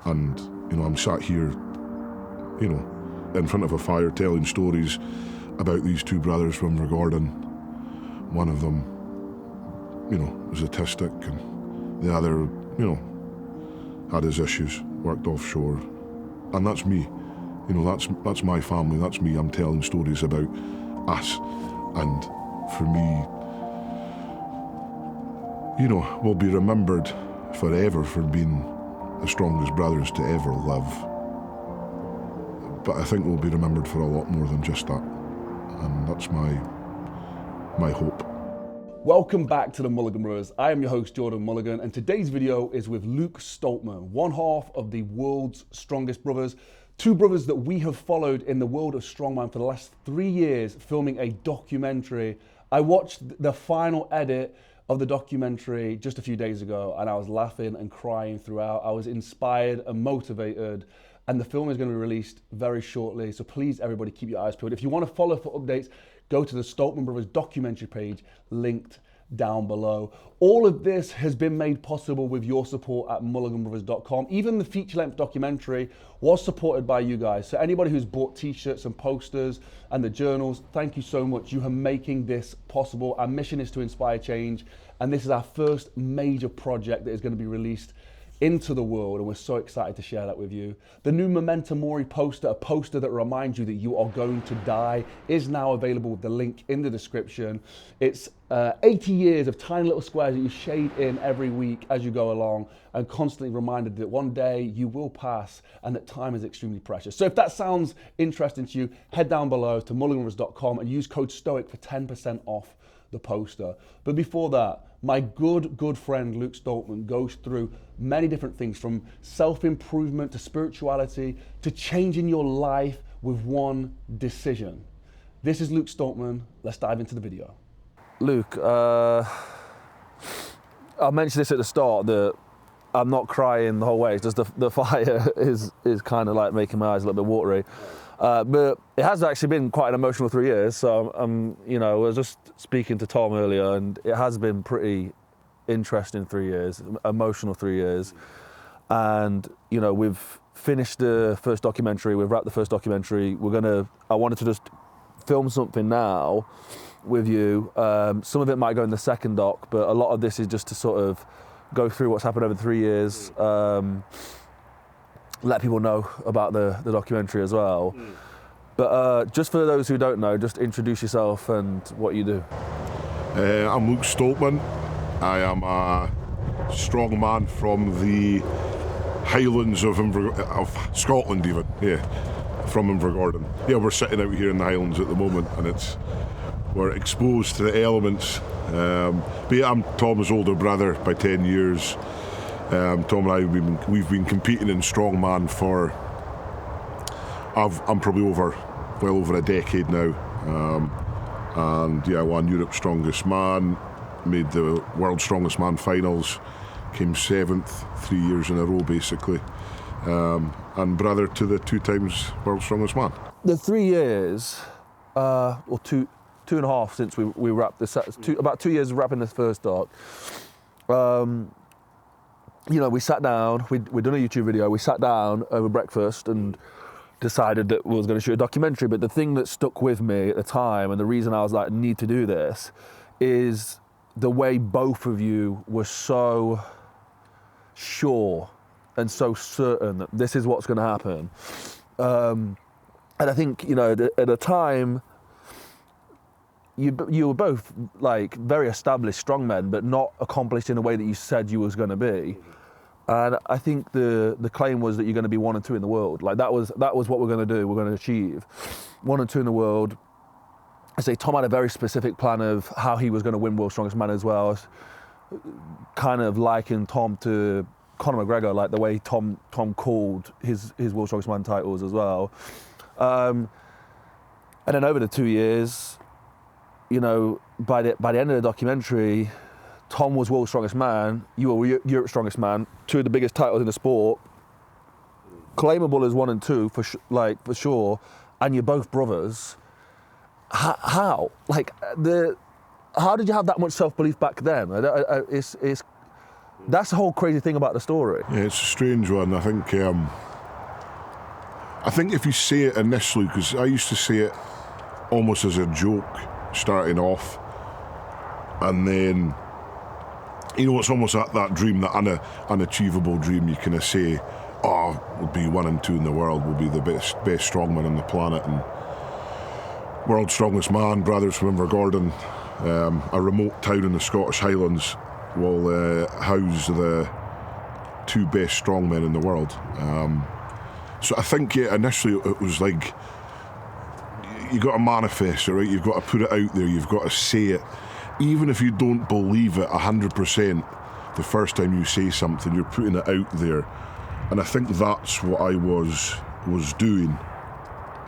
And, you know, I'm sat here, you know, in front of a fire telling stories about these two brothers from Regordon. One of them, you know, was autistic, and the other, you know, had his issues, worked offshore. And that's me. You know, that's my family, that's me. I'm telling stories about us. And for me, you know, we'll be remembered forever for being the strongest brothers to ever live. But I think we'll be remembered for a lot more than just that. And that's my hope. Welcome back to the Mulligan Brothers. I am your host, Jordan Mulligan, and today's video is with Luke Stoltman, one half of the world's strongest brothers. Two brothers that we have followed in the world of strongman for the last 3 years, filming a documentary. I watched the final edit of the documentary just a few days ago, and I was laughing and crying throughout. I was inspired and motivated, and the film is going to be released very shortly, so please, everybody, keep your eyes peeled. If you want to follow for updates, go to the Stoltman Brothers documentary page, linked down below. All of this has been made possible with your support at Mulliganbrothers.com. Even the feature-length documentary was supported by you guys. So anybody who's bought t-shirts and posters and the journals, thank you so much. You are making this possible. Our mission is to inspire change, and this is our first major project that is going to be released into the world, and we're so excited to share that with you. The new Memento Mori poster, a poster that reminds you that you are going to die, is now available with the link in the description. It's 80 years of tiny little squares that you shade in every week as you go along, and constantly reminded that one day you will pass and that time is extremely precious. So if that sounds interesting to you, head down below to mulliganbrothers.com and use code STOIC for 10% off the poster. But before that, my good friend Luke Stoltman goes through many different things, from self-improvement to spirituality to changing your life with one decision. This is Luke Stoltman. Let's dive into the video. Luke, I mentioned this at the start that I'm not crying the whole way. It's just the fire is kind of like making my eyes a little bit watery. But it has actually been quite an emotional 3 years. So you know, I was just speaking to Tom earlier, and it has been pretty interesting 3 years, emotional 3 years. And you know, we've finished the first documentary. We've wrapped the first documentary. I wanted to just film something now with you. Some of it might go in the second doc, but a lot of this is just to sort of go through what's happened over 3 years. Let people know about the documentary as well. But just for those who don't know, just introduce yourself and what you do. I'm Luke Stoltman. I am a strong man from the Highlands of Scotland, even. Yeah, from Invergordon. Yeah, we're sitting out here in the Highlands at the moment, and we're exposed to the elements. But yeah, I'm Tom's older brother by 10 years. Tom and I, we've been competing in strongman for, I'm probably well over a decade now. And yeah, I won Europe's Strongest Man, made the World's Strongest Man finals, came 7th 3 years in a row basically, and brother to the 2 times World's Strongest Man. The 3 years, or two and a half since we wrapped this, about 2 years of wrapping this first doc. You know, we sat down, we'd done a YouTube video, we sat down over breakfast and decided that we was going to shoot a documentary. But the thing that stuck with me at the time, and the reason I was like, need to do this, is the way both of you were so sure and so certain that this is what's going to happen. And I think, you know, at the time, you were both like very established strongmen, but not accomplished in a way that you said you was going to be. And I think the claim was that you're going to be 1 and 2 in the world. Like that was what we're going to do. We're going to achieve 1 and 2 in the world. I say Tom had a very specific plan of how he was going to win World's Strongest Man as well. Kind of likened Tom to Conor McGregor, like the way Tom called his World's Strongest Man titles as well. And then over the 2 years, you know, by the end of the documentary, Tom was World's Strongest Man, you were Europe's Strongest Man, 2 of the biggest titles in the sport, claimable as 1 and 2 for sure, and you're both brothers. How? Like how did you have that much self-belief back then? That's the whole crazy thing about the story. Yeah, it's a strange one. I think if you say it initially, because I used to say it almost as a joke starting off, and then, it's almost that dream, that unachievable dream. You kind of say, oh, we'll be 1 and 2 in the world, we'll be the best strongman on the planet, and world's strongest man, brothers from Invergordon, a remote town in the Scottish Highlands, will house the 2 best strongmen in the world. So I think, initially it was like, you got to manifest it, right? You've got to put it out there, you've got to say it. Even if you don't believe it 100%, the first time you say something, you're putting it out there. And I think that's what I was doing.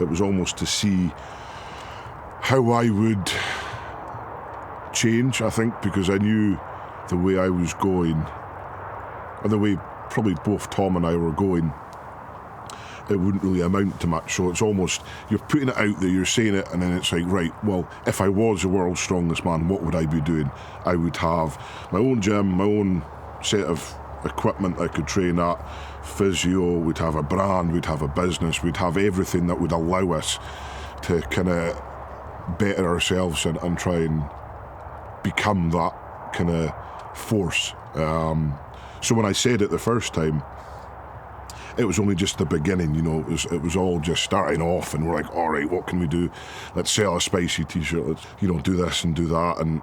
It was almost to see how I would change, I think, because I knew the way I was going, and the way probably both Tom and I were going, it wouldn't really amount to much. So it's almost, you're putting it out there, you're saying it, and then it's like, right, well, if I was the world's strongest man, what would I be doing? I would have my own gym, my own set of equipment I could train at, physio, we'd have a brand, we'd have a business, we'd have everything that would allow us to kind of better ourselves and try and become that kind of force. So when I said it the first time, it was only just the beginning, it was all just starting off, and we're like, all right, what can we do? Let's sell a spicy t-shirt, let's, do this and do that. And,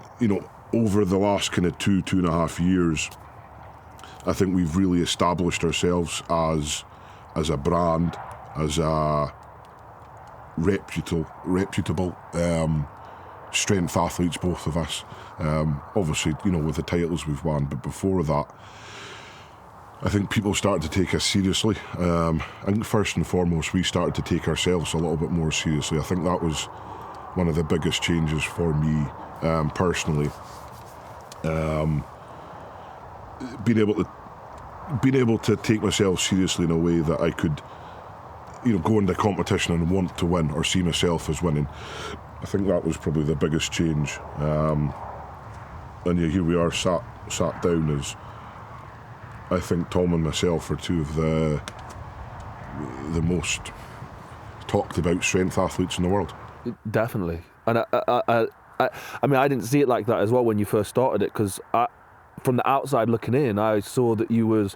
over the last kind of 2.5 years, I think we've really established ourselves as a brand, as a reputable strength athletes, both of us. Obviously, with the titles we've won, but before that, I think people started to take us seriously. I think first and foremost, we started to take ourselves a little bit more seriously. I think that was one of the biggest changes for me personally. Being able to take myself seriously in a way that I could, go into competition and want to win, or see myself as winning. I think that was probably the biggest change. And here we are sat down as, I think Tom and myself are 2 of the most talked about strength athletes in the world. Definitely. And I mean, I didn't see it like that as well when you first started it, because from the outside looking in, I saw that you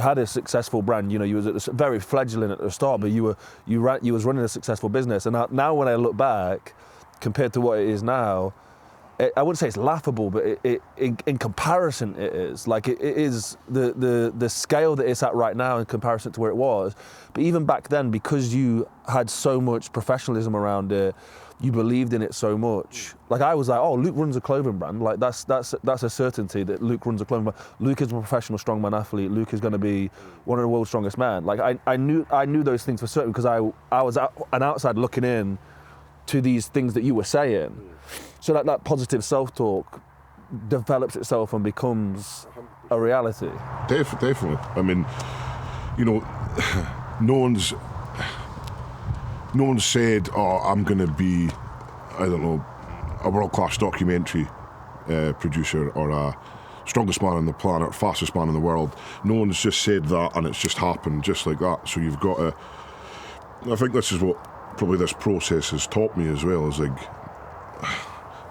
had a successful brand. You was very fledgling at the start, but you was running a successful business. And now when I look back, compared to what it is now, I wouldn't say it's laughable, but in comparison it is. Like, it is the scale that it's at right now in comparison to where it was. But even back then, because you had so much professionalism around it, you believed in it so much. Like, I was like, oh, Luke runs a clothing brand. Like, that's a certainty that Luke runs a clothing brand. Luke is a professional strongman athlete. Luke is going to be one of the world's strongest men. Like, I knew those things for certain, because I was an outside looking in to these things that you were saying. So that positive self-talk develops itself and becomes a reality. Definitely. I mean, no one's said, oh, I'm going to be, I don't know, a world-class documentary producer, or a strongest man on the planet, fastest man in the world. No one's just said that, and it's just happened just like that. So you've got to, I think this is what probably this process has taught me as well, is like,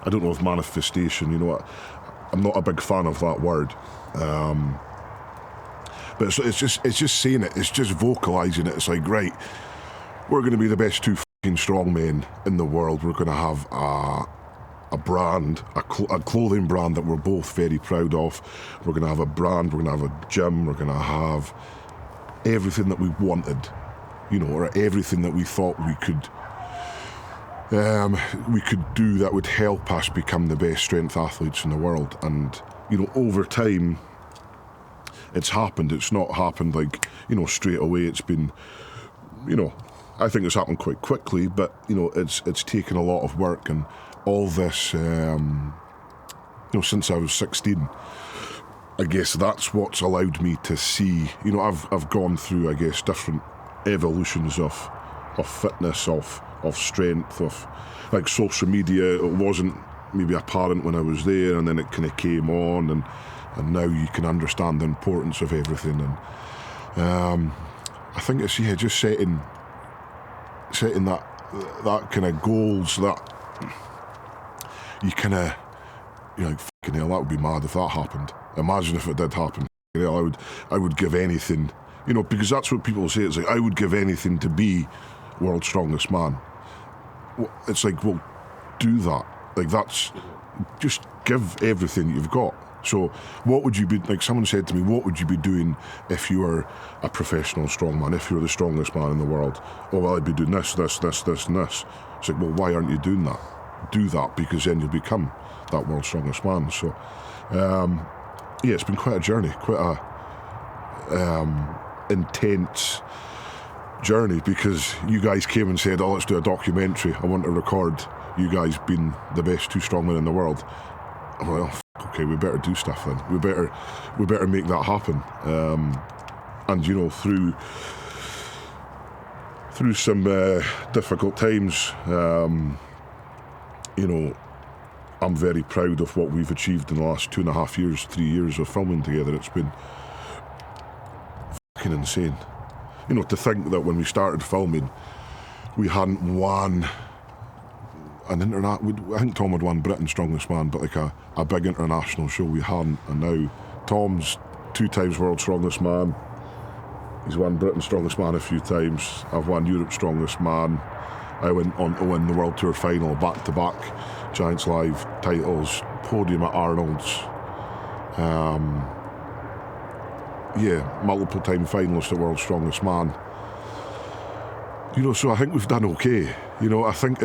I don't know if manifestation, I'm not a big fan of that word. But it's just saying it, it's just vocalising it. It's like, right, we're going to be the best 2 fucking strong men in the world. We're going to have a brand, a clothing brand that we're both very proud of. We're going to have a brand, we're going to have a gym, we're going to have everything that we wanted, or everything that we thought we could do that would help us become the best strength athletes in the world. And, over time, it's happened. It's not happened like, straight away. It's been, I think it's happened quite quickly, but, it's taken a lot of work, and all this, since I was 16, I guess that's what's allowed me to see, I've gone through, I guess, different evolutions of fitness, of strength, of like social media. It wasn't maybe apparent when I was there, and then it kind of came on, and and now you can understand the importance of everything. And I think it's just setting that kind of goals that you kind of, fucking hell, that would be mad if that happened. Imagine if it did happen. I would give anything, because that's what people say. It's like, I would give anything to be world's strongest man. It's like, well, do that. Like, that's, just give everything you've got. So what would you be, like someone said to me, what would you be doing if you were a professional strongman, if you were the strongest man in the world? Oh, well, I'd be doing this, and this. It's like, well, why aren't you doing that? Do that, because then you'll become that world's strongest man. So, it's been quite a journey, quite a intense journey, because you guys came and said, oh, let's do a documentary. I want to record you guys being the best two strongmen in the world. I'm like, oh, okay, we better do stuff then. We better make that happen. And through some difficult times, I'm very proud of what we've achieved in the last 2.5 years, 3 years of filming together. It's been fucking insane. To think that when we started filming, we hadn't won an internet. I think Tom had won Britain's Strongest Man, but like a big international show, we hadn't. And now Tom's 2 times World's Strongest Man. He's won Britain's Strongest Man a few times. I've won Europe's Strongest Man. I went on to win the World Tour final back-to-back Giants Live titles, podium at Arnold's. Multiple time finalist at World's Strongest Man. So I think we've done okay. I think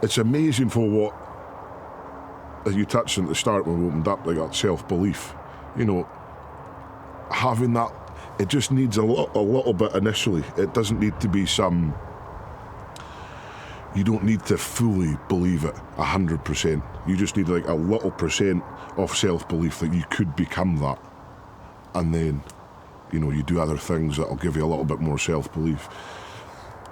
it's amazing for what, as you touched on at the start when we opened up, like that self-belief. Having that, it just needs a little bit initially. It doesn't need to be you don't need to fully believe it 100%. You just need like a little percent of self-belief that you could become that. And then, you do other things that'll give you a little bit more self-belief.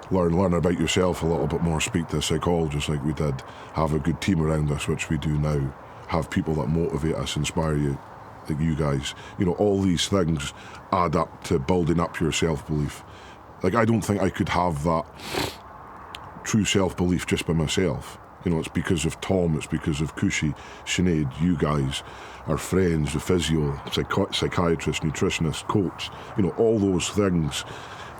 Learn about yourself a little bit more, speak to a psychologist like we did, have a good team around us, which we do now, have people that motivate us, inspire you, like you guys. All these things add up to building up your self-belief. Like, I don't think I could have that true self-belief just by myself. It's because of Tom, it's because of Cushy, Sinead, you guys, our friends, the physio, psychiatrist, nutritionist, coach. All those things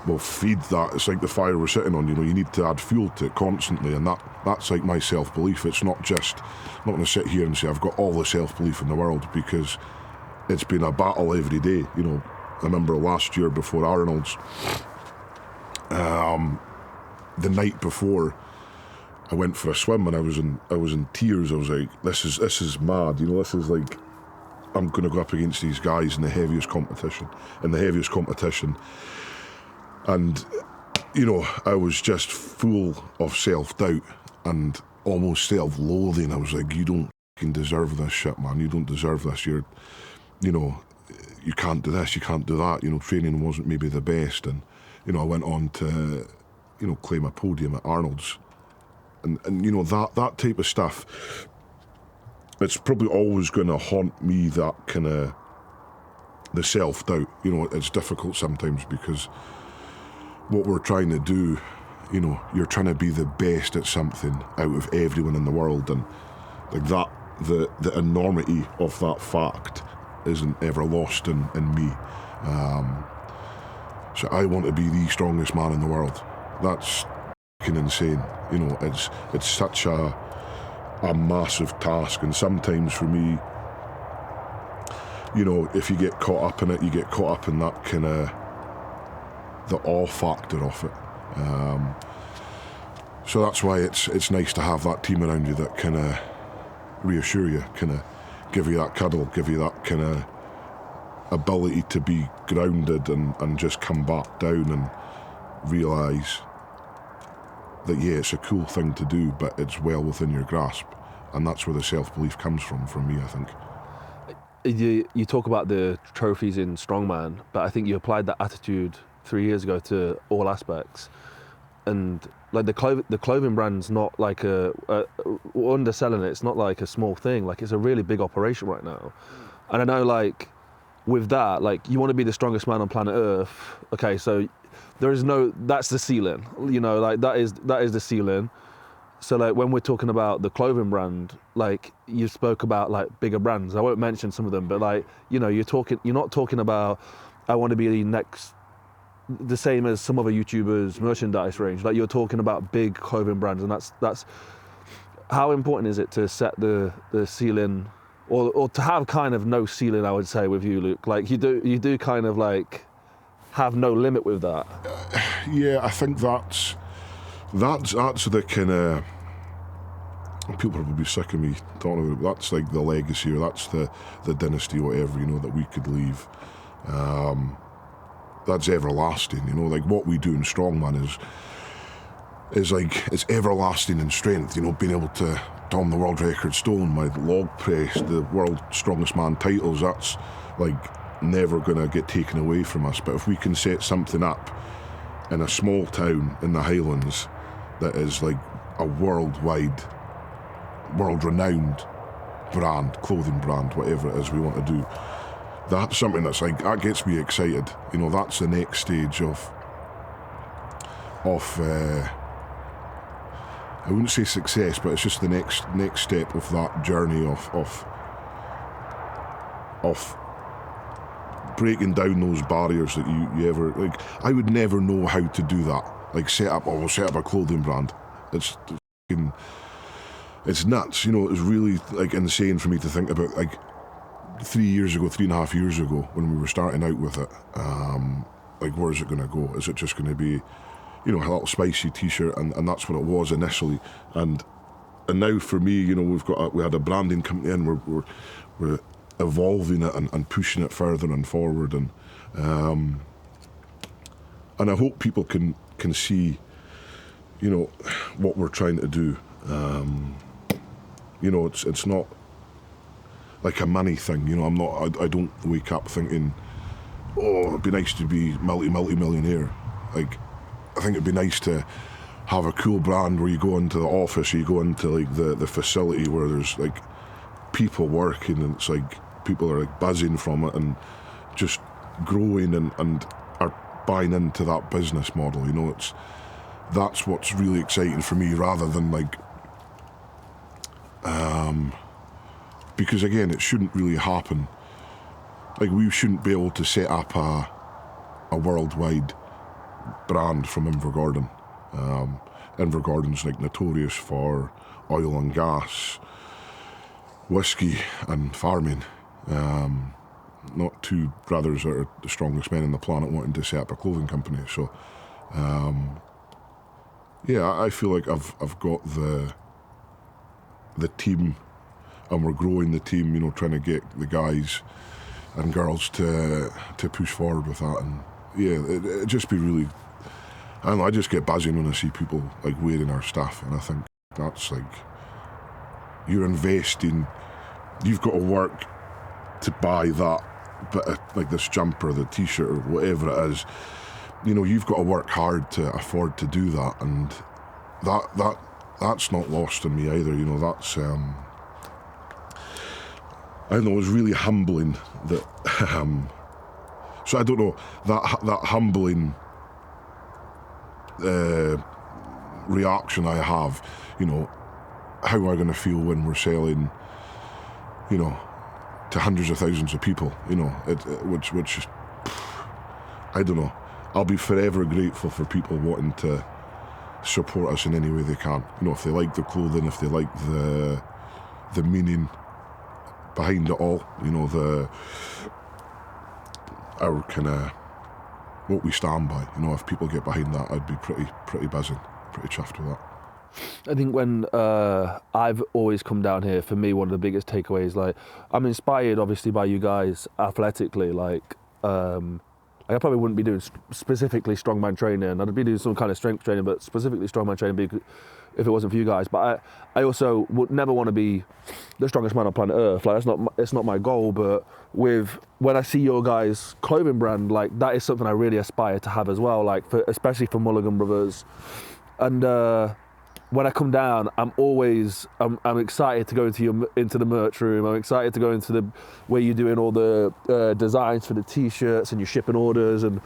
will feed that. It's like the fire we're sitting on. You need to add fuel to it constantly, and that's like my self-belief. It's not just, I'm not going to sit here and say I've got all the self-belief in the world, because it's been a battle every day. I remember last year before Arnold's, the night before, I went for a swim and I was in tears. I was like, this is mad. This is like, I'm going to go up against these guys in the heaviest competition. And, I was just full of self-doubt and almost self-loathing. I was like, you don't fucking deserve this shit, man. You don't deserve this. You can't do this, you can't do that. Training wasn't maybe the best. And, I went on to, claim a podium at Arnold's. And that type of stuff, it's probably always going to haunt me, that kind of, the self-doubt. It's difficult sometimes, because what we're trying to do, you're trying to be the best at something out of everyone in the world, and like that, the enormity of that fact isn't ever lost in me. So I want to be the strongest man in the world. That's fucking insane. It's such a massive task, and sometimes for me, if you get caught up in it, you get caught up in that kind of the awe factor of it. So that's why it's nice to have that team around you that kind of reassure you, kind of give you that cuddle, give you that kind of ability to be grounded and just come back down and realise that, it's a cool thing to do, but it's well within your grasp. And that's where the self-belief comes from me, I think. You talk about the trophies in strongman, but I think you applied that attitude 3 years ago to all aspects. and like the clothing brand's not like underselling it. It's not like a small thing. Like it's a really big operation right now. And I know like with that, like you want to be the strongest man on planet Earth. Okay, so that's the ceiling. You know, like that is the ceiling. So like when we're talking about the clothing brand, like you spoke about like bigger brands. I won't mention some of them, but like, you know, you're not talking about I want to be the same as some other YouTubers' merchandise range. Like you're talking about big clothing brands, and that's how important is it to set the ceiling, or to have kind of no ceiling, I would say, with you, Luke. Like you do kind of like have no limit with that. Yeah, I think that's the kind of, people probably be sick of me talking about it, but that's like the legacy, or that's the dynasty, or whatever, you know, that we could leave. That's everlasting, you know, like what we do in Strongman is like, it's everlasting in strength, you know, being able to don the world record stone, my log press, the world's strongest man titles, that's like never gonna get taken away from us. But if we can set something up in a small town in the Highlands that is like a world-renowned brand, clothing brand, whatever it is we want to do, that's something that's like, that gets me excited. You know, that's the next stage of I wouldn't say success, but it's just the next step of that journey of breaking down those barriers that you ever, like, I would never know how to do that. Like we'll set up a clothing brand. It's nuts, you know. It was really like insane for me to think about, like 3.5 years ago, when we were starting out with it, like where's it going to go? Is it just going to be, you know, a little spicy t-shirt, and that's what it was initially, and now for me, you know, we had a branding company, and we're evolving it and pushing it further and forward, and I hope people can see, you know, what we're trying to do. You know, it's not like a money thing, you know. I don't wake up thinking, oh, it'd be nice to be multi-millionaire. Like, I think it'd be nice to have a cool brand where you go into the office, or you go into like the facility where there's like people working, and it's like people are like buzzing from it and just growing and are buying into that business model, you know. That's what's really exciting for me, rather than like, because again, it shouldn't really happen. Like, we shouldn't be able to set up a worldwide brand from Invergordon. Invergordon's like notorious for oil and gas, whiskey and farming. Not two brothers that are the strongest men on the planet wanting to set up a clothing company. So yeah, I feel like I've got the team, and we're growing the team, you know, trying to get the guys and girls to push forward with that. And yeah, it'd just be really, I don't know, I just get buzzing when I see people like wearing our stuff, and I think that's like, you're investing, you've got to work to buy that bit of, like this jumper, the t-shirt, or whatever it is. You know, you've got to work hard to afford to do that, and that's not lost on me either. You know, that's I don't know, it was really humbling that so I don't know, that humbling reaction I have, you know, how am I going to feel when we're selling, you know, to hundreds of thousands of people, you know, which I don't know. I'll be forever grateful for people wanting to support us in any way they can. You know, if they like the clothing, if they like the meaning behind it all, you know, our kind of, what we stand by. You know, if people get behind that, I'd be pretty buzzing, pretty chuffed with that. I think when I've always come down here, for me, one of the biggest takeaways, like, I'm inspired obviously by you guys athletically, like I probably wouldn't be doing specifically strongman training. I'd be doing some kind of strength training, but specifically strongman training if it wasn't for you guys. But I also would never want to be the strongest man on planet Earth. Like, it's not my goal. But when I see your guys' clothing brand, like, that is something I really aspire to have as well. Like, especially for Mulliganbrothers, And when I come down, I'm excited to go into the merch room. I'm excited to go into the where you're doing all the designs for the t-shirts and you're shipping orders, and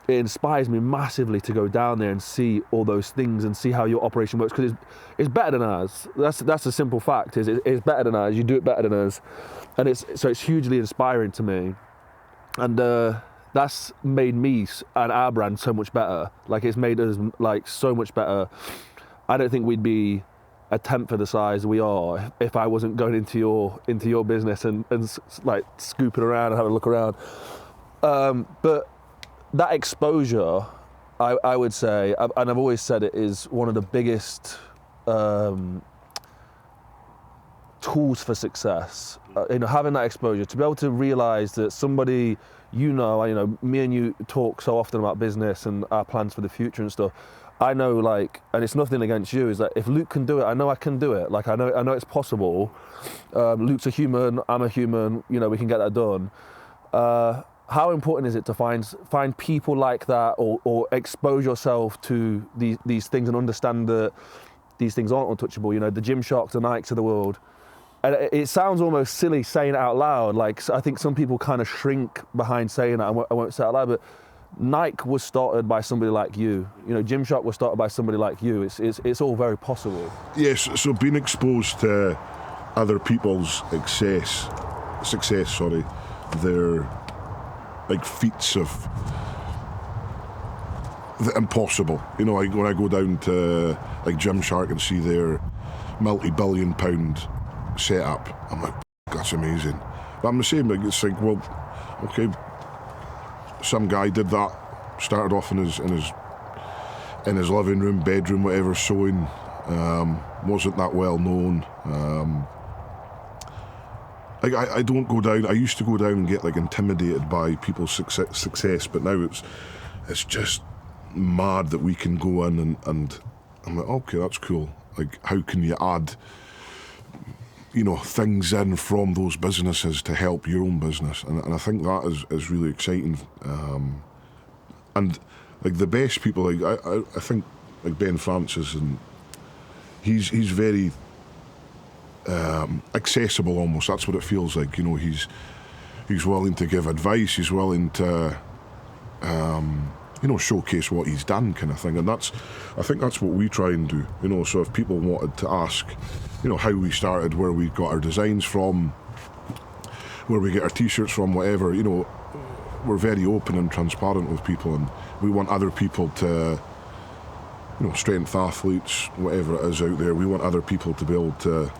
it inspires me massively to go down there and see all those things and see how your operation works, because it's better than ours. That's a simple fact. It's better than ours. You do it better than us, and it's hugely inspiring to me, and that's made me and our brand so much better. Like, it's made us like so much better. I don't think we'd be a tenth of the size we are if I wasn't going into your business and like scooping around and having a look around. But that exposure, I would say, and I've always said it, is one of the biggest tools for success. Having that exposure, to be able to realise that somebody, me and you talk so often about business and our plans for the future and stuff. I know, like, and it's nothing against you, is that if Luke can do it, I know I can do it. Like, I know it's possible. Luke's a human, I'm a human, we can get that done. How important is it to find people like that, or expose yourself to these things and understand that these things aren't untouchable? The Gymsharks, the Nikes of the world. And it sounds almost silly saying it out loud. Like, I think some people kind of shrink behind saying that. I won't say it out loud, but Nike was started by somebody like you. Gymshark was started by somebody like you. It's all very possible. Yes, so being exposed to other people's success, their like feats of the impossible. Like when I go down to like Gymshark and see their multi-billion pound setup, I'm like, that's amazing. But I'm the same. Like, it's like, well, okay, some guy did that, started off in his living room, bedroom, whatever, sewing. Wasn't that well known. I don't go down. I used to go down and get like intimidated by people's success, but now it's just mad that we can go in and I'm like, okay, that's cool. Like, how can you add things in from those businesses to help your own business, and I think that is really exciting. And like the best people, like I think like Ben Francis, and he's very accessible almost. That's what it feels like. He's willing to give advice. He's willing to showcase what he's done, kind of thing. And I think that's what we try and do. So if people wanted to ask, how we started, where we got our designs from, where we get our t-shirts from, whatever, we're very open and transparent with people, and we want other people to, strength athletes, whatever it is out there, we want other people to be able to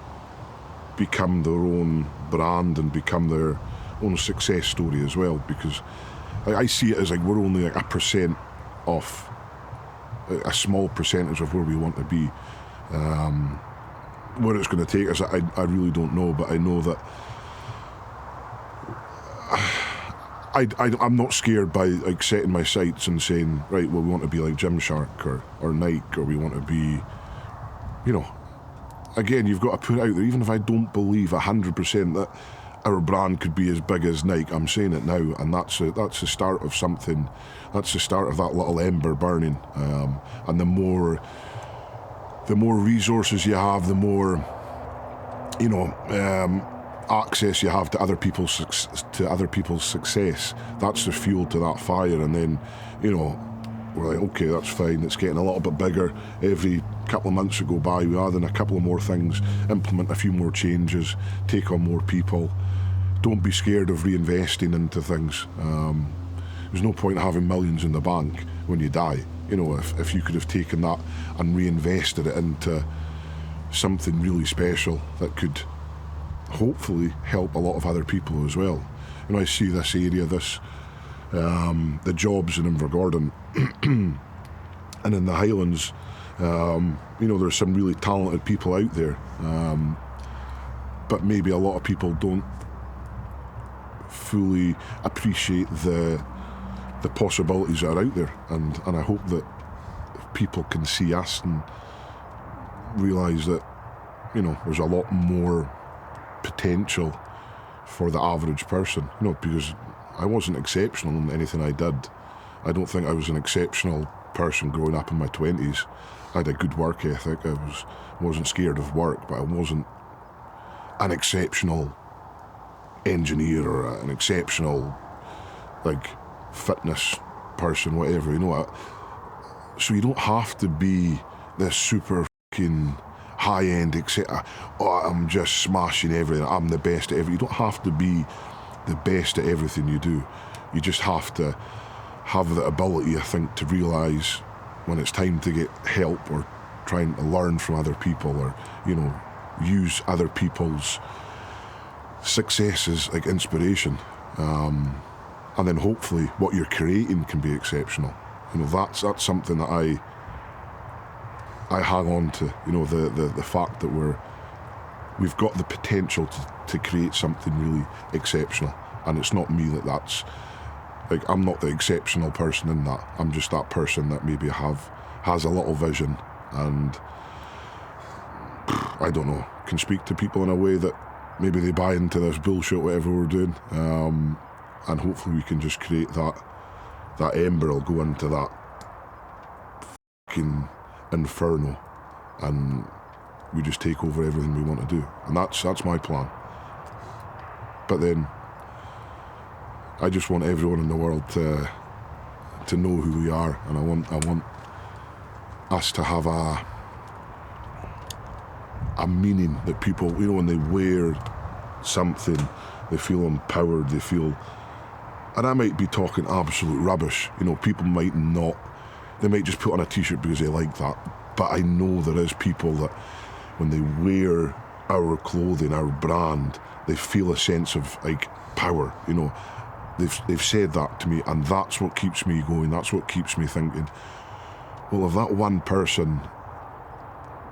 become their own brand and become their own success story as well, because I see it as like we're only like 1% off, a small percentage of where we want to be. Where it's going to take us, I really don't know, but I know that I'm not scared by like setting my sights and saying, right, well, we want to be like Gymshark or Nike, or we want to be, again, you've got to put it out there. Even if I don't believe 100% that our brand could be as big as Nike, I'm saying it now, and that's the start of something. That's the start of that little ember burning, and the more resources you have, the more access you have to other people's success. That's the fuel to that fire, and then we're like, okay, that's fine. It's getting a little bit bigger. Every couple of months that go by, we add in a couple of more things, implement a few more changes, take on more people. Don't be scared of reinvesting into things. There's no point having millions in the bank when you die. If you could have taken that and reinvested it into something really special that could hopefully help a lot of other people as well. I see this area, the jobs in Invergordon and in the Highlands, there's some really talented people out there, but maybe a lot of people don't fully appreciate the possibilities that are out there, and I hope that people can see us and realise that there's a lot more potential for the average person, because I wasn't exceptional in anything I did. I don't think I was an exceptional person growing up in my 20s. I had a good work ethic. I wasn't scared of work, but I wasn't an exceptional engineer or an exceptional like fitness person, whatever, you know. So you don't have to be this super fucking high-end, etc. Oh, I'm just smashing everything. I'm the best at everything. You don't have to be the best at everything you do. You just have to have the ability, I think, to realise when it's time to get help or trying to learn from other people, or, you know, use other people's successes like inspiration. And then hopefully what you're creating can be exceptional. You know, that's something that I hang on to. You know, the fact that we've got the potential to create something really exceptional. And it's not me that's like, I'm not the exceptional person in that. I'm just that person that maybe has a little vision and, I don't know, can speak to people in a way that maybe they buy into this bullshit, whatever we're doing. And hopefully we can just create that ember will go into that fucking inferno, and we just take over everything we want to do. And that's my plan. But then I just want everyone in the world to know who we are, and I want us to have a meaning that people, you know, when they wear something, they feel empowered, they feel. And I might be talking absolute rubbish, you know, people might not, they might just put on a t-shirt because they like that, but I know there is people that when they wear our clothing, our brand, they feel a sense of like power, you know. They've said that to me, and that's what keeps me going, that's what keeps me thinking, well, if that one person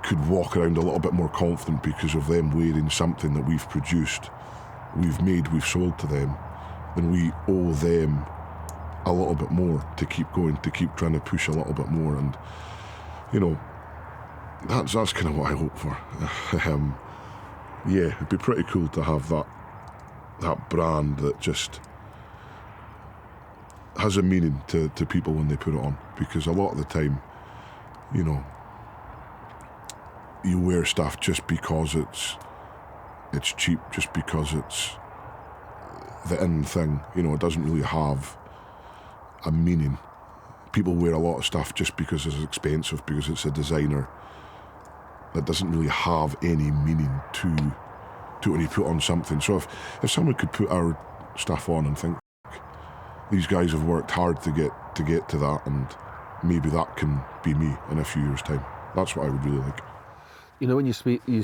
could walk around a little bit more confident because of them wearing something that we've produced, we've made, we've sold to them, then we owe them a little bit more to keep going, to keep trying to push a little bit more. And, you know, that's kind of what I hope for. Yeah, it'd be pretty cool to have that brand that just has a meaning to people when they put it on, because a lot of the time, you know, you wear stuff just because it's cheap, just because it's the in thing, you know. It doesn't really have a meaning. People wear a lot of stuff just because it's expensive, because it's a designer. That doesn't really have any meaning to when you put on something. So if someone could put our stuff on and think, these guys have worked hard to get to that, and maybe that can be me in a few years' time. That's what I would really like. You know, when you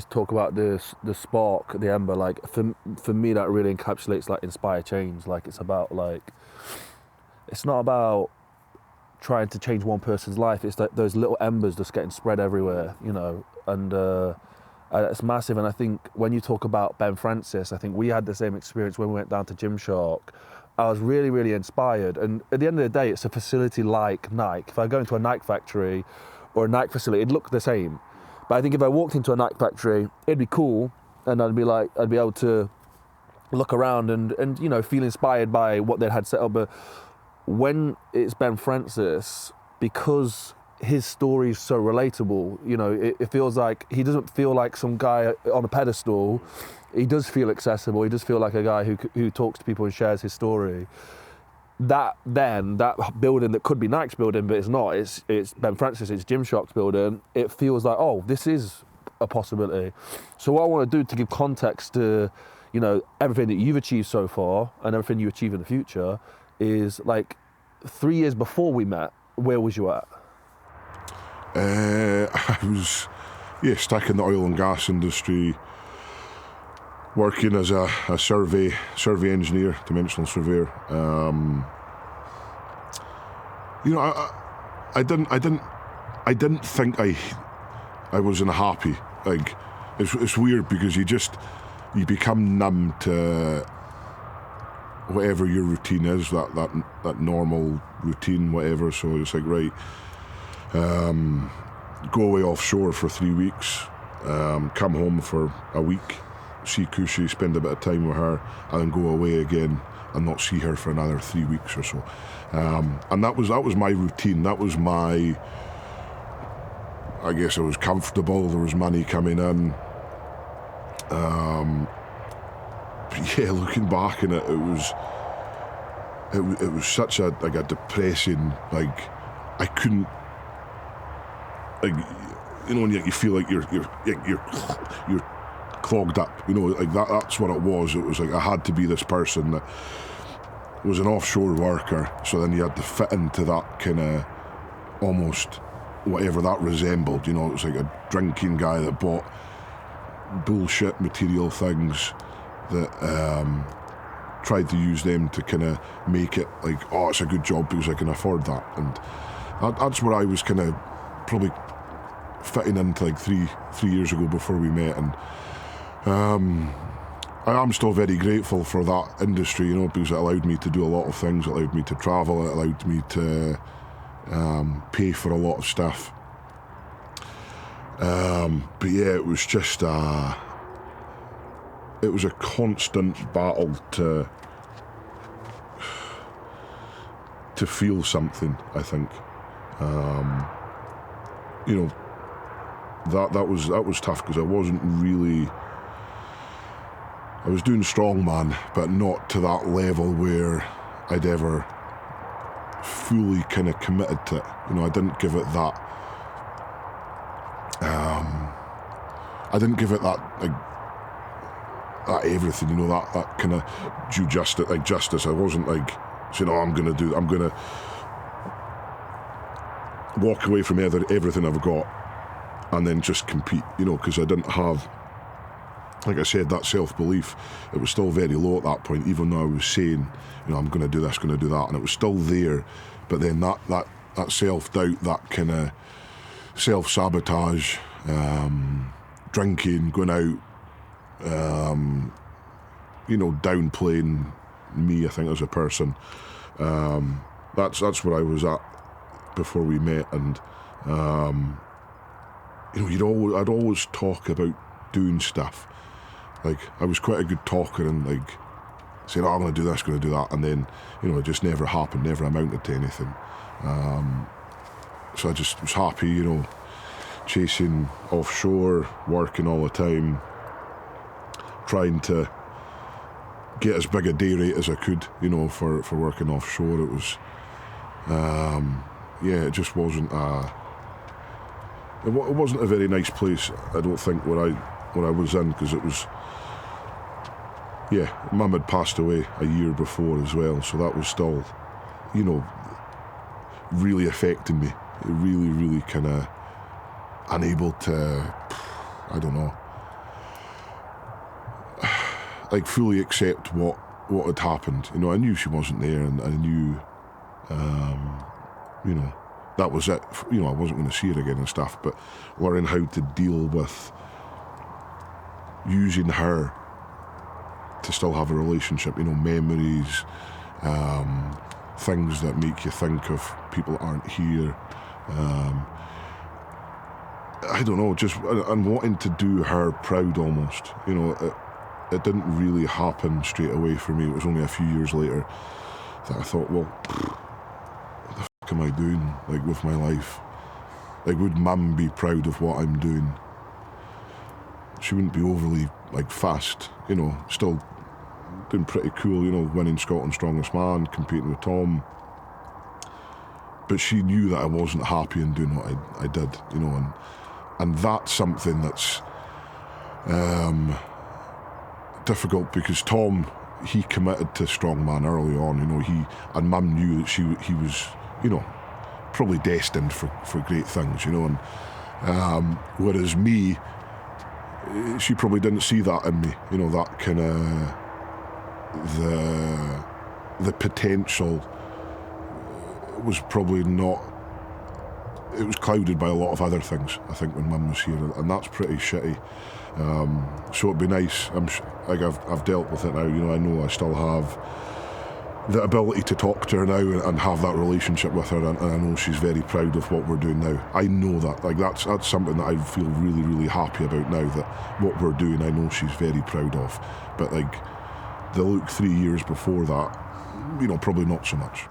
talk about the spark, the ember, like for me that really encapsulates like inspire change. Like it's about like, it's not about trying to change one person's life. It's like those little embers just getting spread everywhere, you know, and it's massive. And I think when you talk about Ben Francis, I think we had the same experience when we went down to Gymshark. I was really, really inspired. And at the end of the day, it's a facility like Nike. If I go into a Nike factory or a Nike facility, it'd look the same. But I think if I walked into a Nike factory, it'd be cool, and I'd be able to look around and you know, feel inspired by what they had set up. But when it's Ben Francis, because his story is so relatable, you know, it feels like he doesn't feel like some guy on a pedestal. He does feel accessible. He does feel like a guy who talks to people and shares his story. That building that could be Nike's building, but it's not. It's Ben Francis, it's Gymshark's building. It feels like, oh, this is a possibility. So what I want to do to give context to, you know, everything that you've achieved so far and everything you achieve in the future is like 3 years before we met, where was you at? I was, stuck in the oil and gas industry, working as a survey engineer, dimensional surveyor. You know, I didn't think I was unhappy. Like, it's weird because you become numb to whatever your routine is, that normal routine, whatever. So it's like, right, go away offshore for 3 weeks, come home for a week, see Kushi, spend a bit of time with her, and then go away again and not see her for another 3 weeks or so. And that was my routine. That was my, I guess I was comfortable, there was money coming in. But yeah, looking back on it, it was such a depressing, like, I couldn't, like, you know, when you feel like you're clogged up, you know, like that's what it was. It was like I had to be this person that was an offshore worker, so then you had to fit into that kind of almost whatever that resembled, you know. It was like a drinking guy that bought bullshit material things that tried to use them to kind of make it like, oh, it's a good job because I can afford that. And that's where I was kind of probably fitting into, like three years ago before we met. And I am still very grateful for that industry, you know, because it allowed me to do a lot of things. It allowed me to travel. It allowed me to pay for a lot of stuff. But yeah, it was just it was a constant battle to feel something, I think. You know, that was tough because I wasn't really, I was doing strongman, but not to that level where I'd ever fully kind of committed to it. You know, I didn't give it that like that everything, you know, that kind of due justice. I wasn't like saying, oh, I'm gonna walk away from everything I've got and then just compete, you know, because I didn't have, like I said, that self-belief. It was still very low at that point, even though I was saying, you know, I'm going to do this, going to do that, and it was still there. But then that self-doubt, that kind of self-sabotage, drinking, going out, you know, downplaying me, I think, as a person. That's where I was at before we met. And you know, I'd always talk about doing stuff. Like, I was quite a good talker and like saying, oh, I'm going to do this, going to do that, and then, you know, it just never happened, never amounted to anything. So I just was happy, you know, chasing offshore, working all the time, trying to get as big a day rate as I could, you know, for working offshore. It was, yeah, it just wasn't it wasn't a very nice place, I don't think, where I was in, because it was, yeah, Mum had passed away a year before as well, so that was still, you know, really affecting me. Really, really kind of unable to, I don't know, like fully accept what had happened. You know, I knew she wasn't there, and I knew, you know, that was it. You know, I wasn't going to see her again and stuff, but learning how to deal with using her to still have a relationship, you know, memories, things that make you think of people that aren't here. I don't know, just, and wanting to do her proud almost. You know, it didn't really happen straight away for me. It was only a few years later that I thought, well, what the fuck am I doing, like, with my life? Like, would Mum be proud of what I'm doing? She wouldn't be overly, like, fast, you know, still doing pretty cool, you know, winning Scotland's Strongest Man, competing with Tom. But she knew that I wasn't happy in doing what I did, you know, and that's something that's difficult, because Tom, he committed to strongman early on, you know, and Mum knew that he was, you know, probably destined for great things, you know, and whereas me, she probably didn't see that in me, you know, that kind of the potential was probably not, it was clouded by a lot of other things, I think, when Mum was here, and that's pretty shitty. So it'd be nice, like I've dealt with it now, you know, I know I still have the ability to talk to her now and have that relationship with her, and I know she's very proud of what we're doing now. I know that, like, that's something that I feel really, really happy about now, that what we're doing, I know she's very proud of. But, like, the Luke 3 years before that, probably not so much.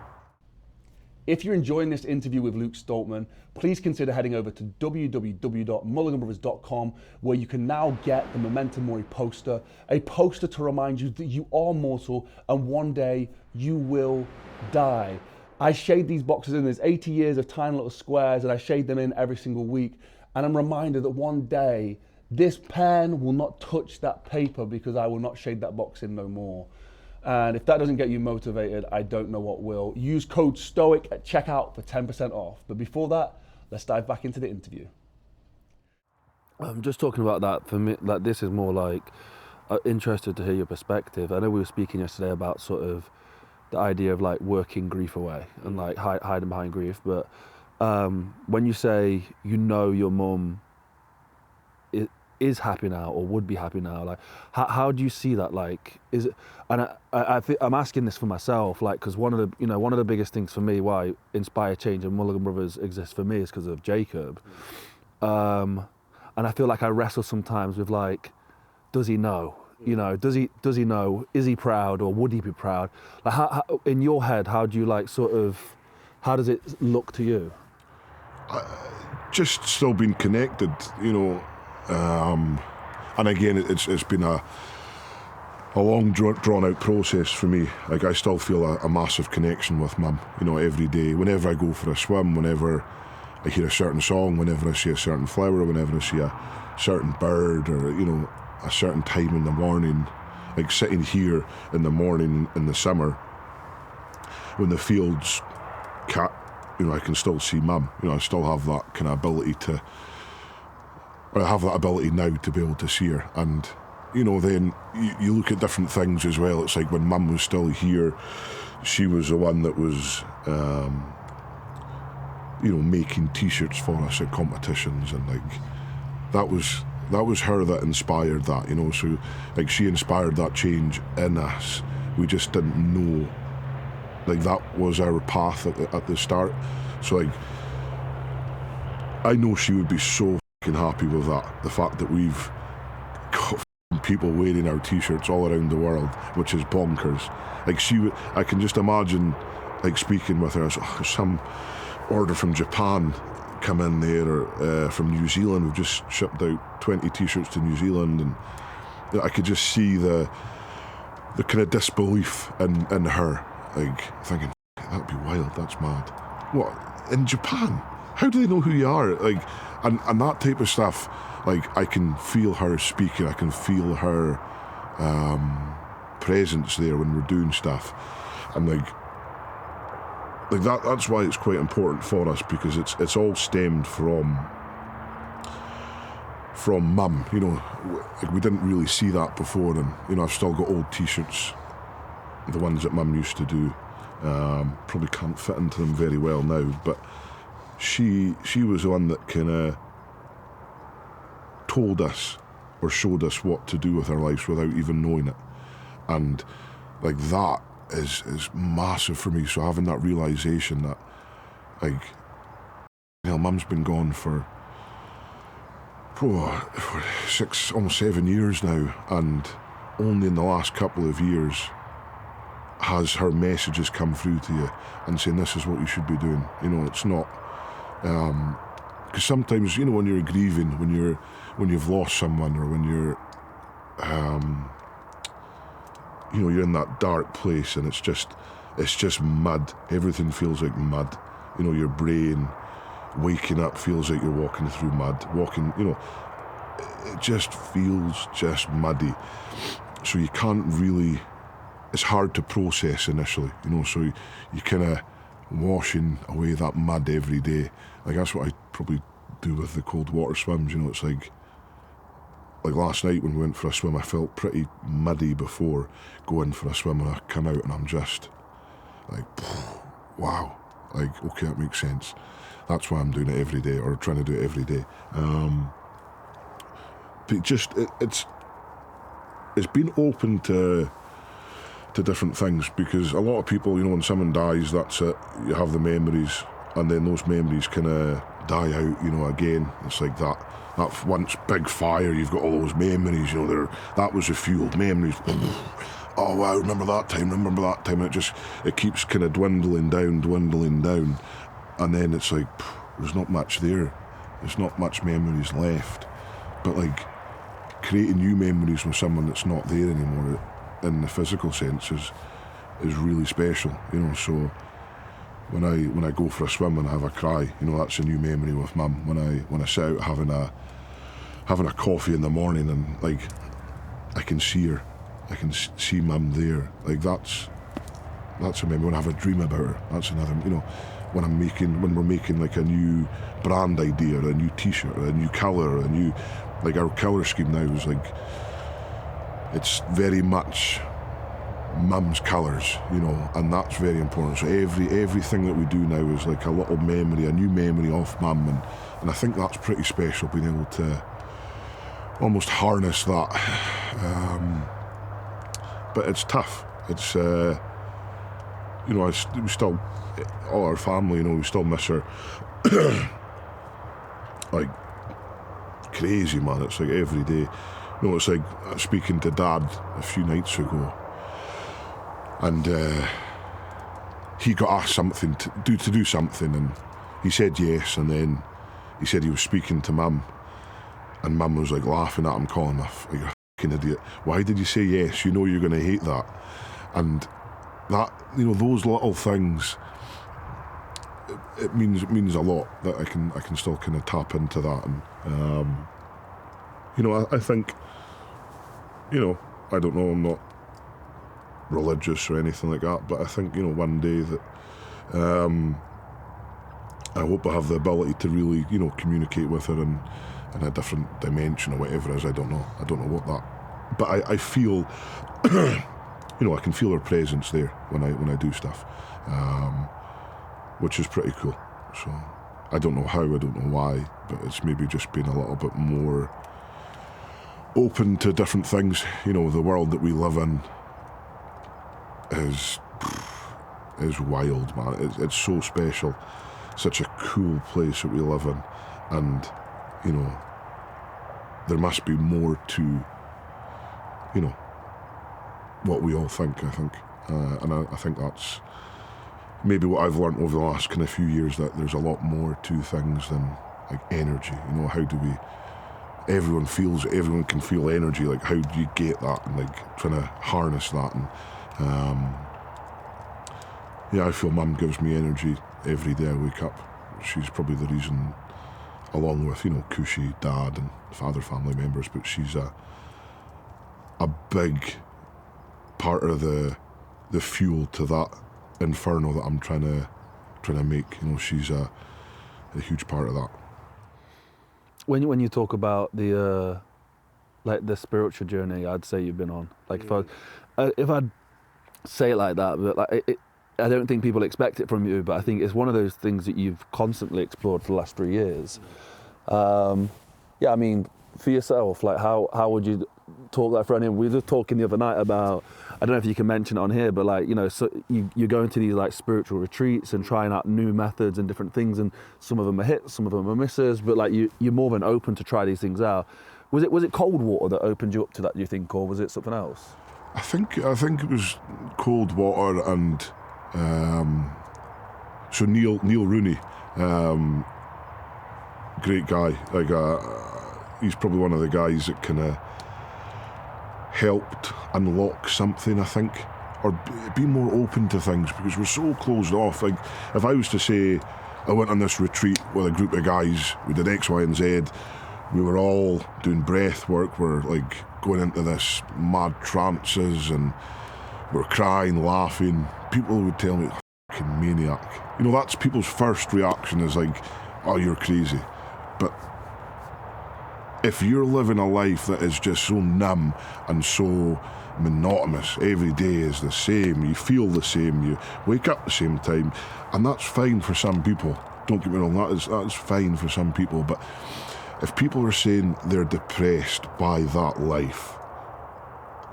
If you're enjoying this interview with Luke Stoltman, please consider heading over to www.mulliganbrothers.com, where you can now get the Memento Mori poster, a poster to remind you that you are mortal and one day you will die. I shade these boxes in. There's 80 years of tiny little squares, and I shade them in every single week. And I'm reminded that one day this pen will not touch that paper because I will not shade that box in no more. And if that doesn't get you motivated, I don't know what will. Use code STOIC at checkout for 10% off. But before that, let's dive back into the interview. I'm just talking about that. For me, like, this is more like interested to hear your perspective. I know we were speaking yesterday about sort of the idea of like working grief away and like hiding behind grief. But when you say your mum is happy now or would be happy now, like how do you see that? Like, is it? And I'm asking this for myself, like, because one of the biggest things for me why Inspire Change and Mulligan Brothers exist for me is because of Jacob. And I feel like I wrestle sometimes with like, does he know? Does he know? Is he proud or would he be proud? Like, how in your head, how do you like sort of, how does it look to you? Just still being connected, and again, it's been a long drawn out process for me. Like, I still feel a massive connection with Mum, every day. Whenever I go for a swim, whenever I hear a certain song, whenever I see a certain flower, whenever I see a certain bird, or a certain time in the morning, like sitting here in the morning in the summer when the fields I can still see Mum. I still have that kind of ability to. I have that ability now to be able to see her, and then you look at different things as well. It's like when Mum was still here, she was the one that was making t-shirts for us at competitions, and like that was her that inspired that, so like she inspired that change in us. We just didn't know, like, that was our path at the start. So like, I know she would be so happy with that, the fact that we've got people wearing our t-shirts all around the world, which is bonkers. Like, I can just imagine like speaking with her, some order from Japan come in there, or from New Zealand. We've just shipped out 20 t-shirts to New Zealand, and I could just see the kind of disbelief in her, like thinking, that'd be wild, that's mad. What, in Japan? How do they know who you are? Like, and that type of stuff, like, I can feel her speaking, I can feel her presence there when we're doing stuff, and like that's why it's quite important for us, because it's all stemmed from Mum. Like, we didn't really see that before, and I've still got old t-shirts, the ones that Mum used to do. Probably can't fit into them very well now, but she was the one that kind of told us or showed us what to do with our lives without even knowing it, and like that is massive for me. So having that realization that, like, Mum's been gone for 6, almost 7 years now, and only in the last couple of years has her messages come through to you and saying, this is what you should be doing. It's not, because sometimes, when you're grieving, when you've lost someone, or when you're you're in that dark place, and it's just mud. Everything feels like mud. Your brain waking up feels like you're walking through mud. It just feels just muddy. So you can't really, it's hard to process initially, so you kind of washing away that mud every day. Like, that's what I probably do with the cold water swims. It's like last night when we went for a swim, I felt pretty muddy before going for a swim, and I come out and I'm just like, wow, like, okay, that makes sense. That's why I'm doing it every day, or trying to do it every day. But it's been open to different things, because a lot of people, when someone dies, that's it. You have the memories, and then those memories kind of die out, again. It's like that once big fire, you've got all those memories, that was the fuel, memories. oh wow, remember that time, and it keeps kind of dwindling down, and then it's like, there's not much there, there's not much memories left, but like, creating new memories with someone that's not there anymore in the physical sense is really special, you know. So when I go for a swim and I have a cry, you know, that's a new memory with Mum. When I sit out having a coffee in the morning and like I can see her, I can see Mum there, like that's a memory. When I have a dream about her, that's another, you know. When we're making like a new brand idea, a new t-shirt, a new colour, like our colour scheme now is like, it's very much Mum's colours, you know, and that's very important. So everything that we do now is like a little memory, a new memory of Mum, and I think that's pretty special, being able to almost harness that. But it's tough. It's you know, we still, all our family, you know, we still miss her like crazy, man. It's like every day. You know, it's like speaking to Dad a few nights ago, and he got asked something to do something, and he said yes, and then he said he was speaking to Mum, and Mum was like laughing at him, calling him like a fucking idiot. Why did you say yes? You know you're going to hate that. And that, you know, those little things, it means a lot that I can still kind of tap into that. And you know, I think, you know, I don't know, I'm not religious or anything like that, but I think, you know, one day that I hope I have the ability to really, you know, communicate with her in a different dimension or whatever it is. I don't know what that, but I feel you know, I can feel her presence there when I do stuff, which is pretty cool. So I don't know how, I don't know why, but it's maybe just been a little bit more open to different things. You know, the world that we live in is wild, man. It's so special, such a cool place that we live in, and you know, there must be more to, you know, what we all think, I think. And I think that's maybe what I've learned over the last kind of few years, that there's a lot more to things than like energy. You know, how do we, everyone can feel energy, like how do you get that, and like trying to harness that. And yeah, I feel Mum gives me energy every day I wake up. She's probably the reason, along with, you know, Cushy, Dad and father family members, but she's a big part of the fuel to that inferno that I'm trying to make. You know, she's a huge part of that. When you talk about the like the spiritual journey, I'd say you've been on. Like if I'd say it like that, but like I don't think people expect it from you, but I think it's one of those things that you've constantly explored for the last 3 years. Yeah, I mean, for yourself, like how would you talk that for anyone? We were just talking the other night about, I don't know if you can mention it on here, but like, you know, so you're going to these like spiritual retreats and trying out new methods and different things, and some of them are hits, some of them are misses, but like you're more than open to try these things out. Was it cold water that opened you up to that, do you think, or was it something else? I think it was cold water, and so Neil Rooney, great guy, like he's probably one of the guys that kind of helped unlock something, I think, or be more open to things, because we're so closed off. Like, if I was to say I went on this retreat with a group of guys, we did X, Y and Z, we were all doing breath work, we're like going into this mad trances and we're crying, laughing, people would tell me, fucking maniac. You know, that's people's first reaction, is like, oh, you're crazy. But if you're living a life that is just so numb and so monotonous, every day is the same, you feel the same, you wake up the same time, and that's fine for some people. Don't get me wrong, that's fine for some people, but if people are saying they're depressed by that life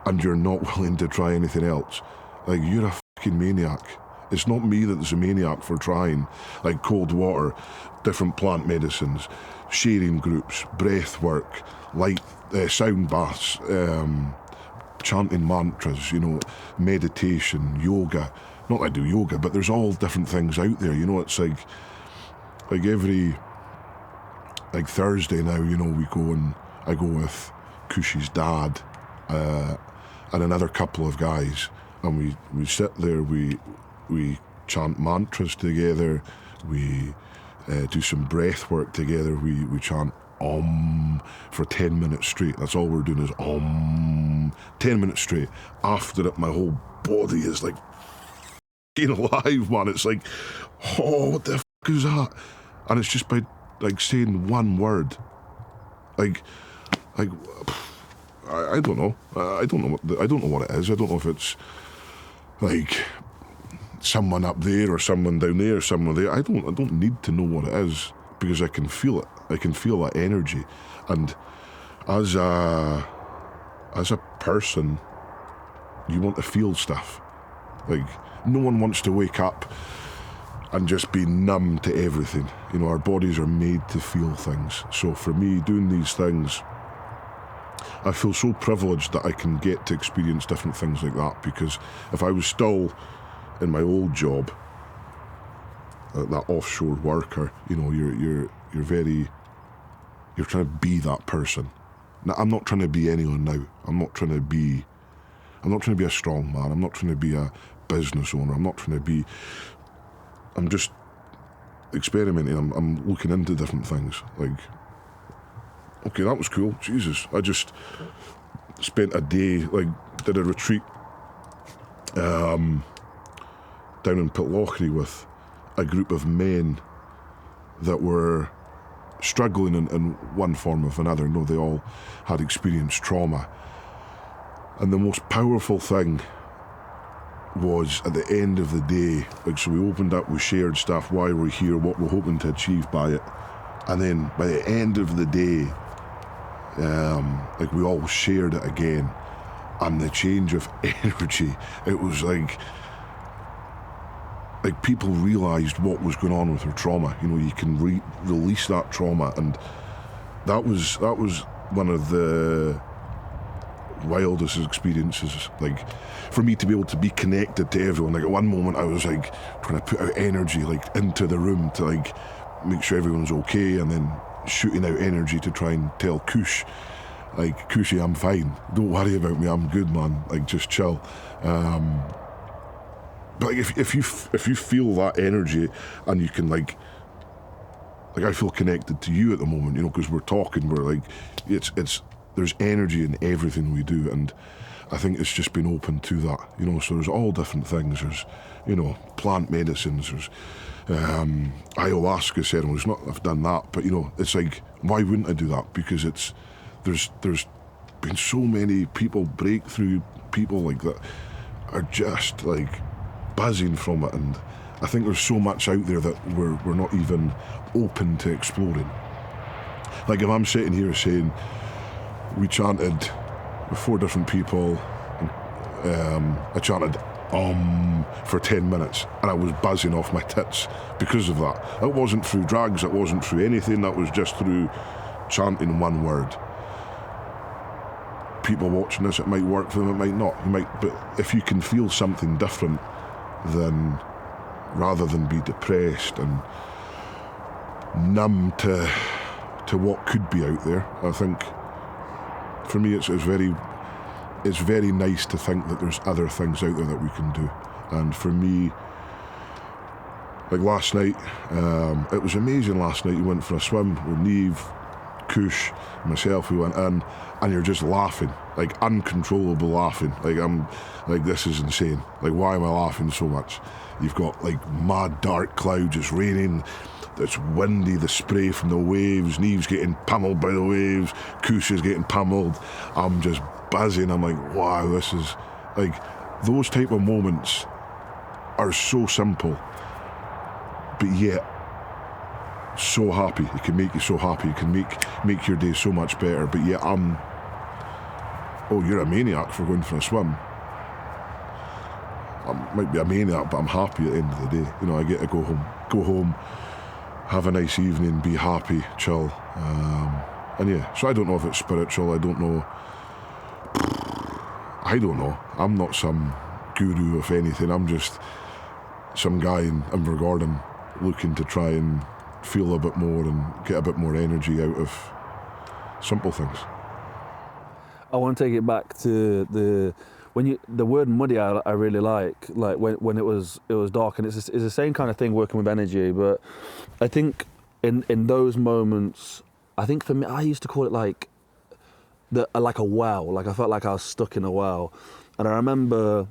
and you're not willing to try anything else, like, you're a fucking maniac. It's not me that's a maniac for trying, like cold water, different plant medicines, sharing groups, breath work, light, sound baths, chanting mantras, you know, meditation, yoga. Not that I do yoga, but there's all different things out there, you know. It's like every Thursday now, you know, I go with Cushy's dad and another couple of guys, and we sit there, we chant mantras together, we do some breath work together, we chant Om for 10 minutes straight. That's all we're doing is Om, 10 minutes straight. After it, my whole body is like alive, man. It's like, oh, what the f*** is that? And it's just by like saying one word. Like I don't know. I don't know what it is. I don't know if it's like someone up there or someone down there or someone there. I don't need to know what it is, because I can feel it. I can feel that energy. And as a person, you want to feel stuff. Like, no one wants to wake up and just be numb to everything. You know, our bodies are made to feel things. So for me, doing these things, I feel so privileged that I can get to experience different things like that, because if I was still in my old job, that offshore worker, you know, you're trying to be that person. Now, I'm not trying to be anyone now. I'm not trying to be a strong man. I'm not trying to be a business owner. I'm just experimenting. I'm looking into different things. Like, okay, that was cool. Jesus, I just spent a day, like, did a retreat down in Pitlochry with a group of men that were struggling in one form or another. No, they all had experienced trauma. And the most powerful thing was at the end of the day, like, so we opened up, we shared stuff, why we're here, what we're hoping to achieve by it. And then by the end of the day, like, we all shared it again. And the change of energy, it was like people realised what was going on with their trauma. You know, you can release that trauma, and that was one of the wildest experiences. Like, for me to be able to be connected to everyone. Like, at one moment I was like trying to put out energy like into the room to like make sure everyone's okay, and then shooting out energy to try and tell Kush, like, Cushy, I'm fine, don't worry about me, I'm good, man, like, just chill. But like, if you feel that energy, and you can like I feel connected to you at the moment, you know, because we're talking, we're like, it's there's energy in everything we do, and I think it's just been open to that, you know. So there's all different things. There's, you know, plant medicines. There's ayahuasca ceremonies. Not I've done that, but you know, it's like, why wouldn't I do that? Because there's been so many breakthrough people like that are just like buzzing from it, and I think there's so much out there that we're not even open to exploring. Like, if I'm sitting here saying we chanted with 4 different people, I chanted for 10 minutes, and I was buzzing off my tits because of that. It wasn't through drugs, it wasn't through anything, that was just through chanting one word. People watching this, it might work for them, it might not. But if you can feel something different, then rather than be depressed and numb to what could be out there, I think for me it's very nice to think that there's other things out there that we can do. And for me, like last night, it was amazing last night. You went for a swim with Neve, Kush, myself, we went in, and you're just laughing, like uncontrollable laughing. Like, I'm like, this is insane. Like, why am I laughing so much? You've got like mad dark clouds, it's raining, it's windy, the spray from the waves, Neve's getting pummeled by the waves, Kush is getting pummeled, I'm just buzzing. I'm like, wow, this is like, those type of moments are so simple, but yet so happy. It can make you so happy, it can make your day so much better. But yet oh, you're a maniac for going for a swim. I might be a maniac, but I'm happy at the end of the day. You know, I get to go home, have a nice evening, be happy, chill. And yeah, so I don't know if it's spiritual, I don't know. I don't know. I'm not some guru of anything. I'm just some guy in Invergordon looking to try and feel a bit more and get a bit more energy out of simple things. I want to take it back to the word muddy. I really like when it was dark, and it's the same kind of thing working with energy. But I think in those moments, I think for me, I used to call it like a well. Like I felt like I was stuck in a well, and I remember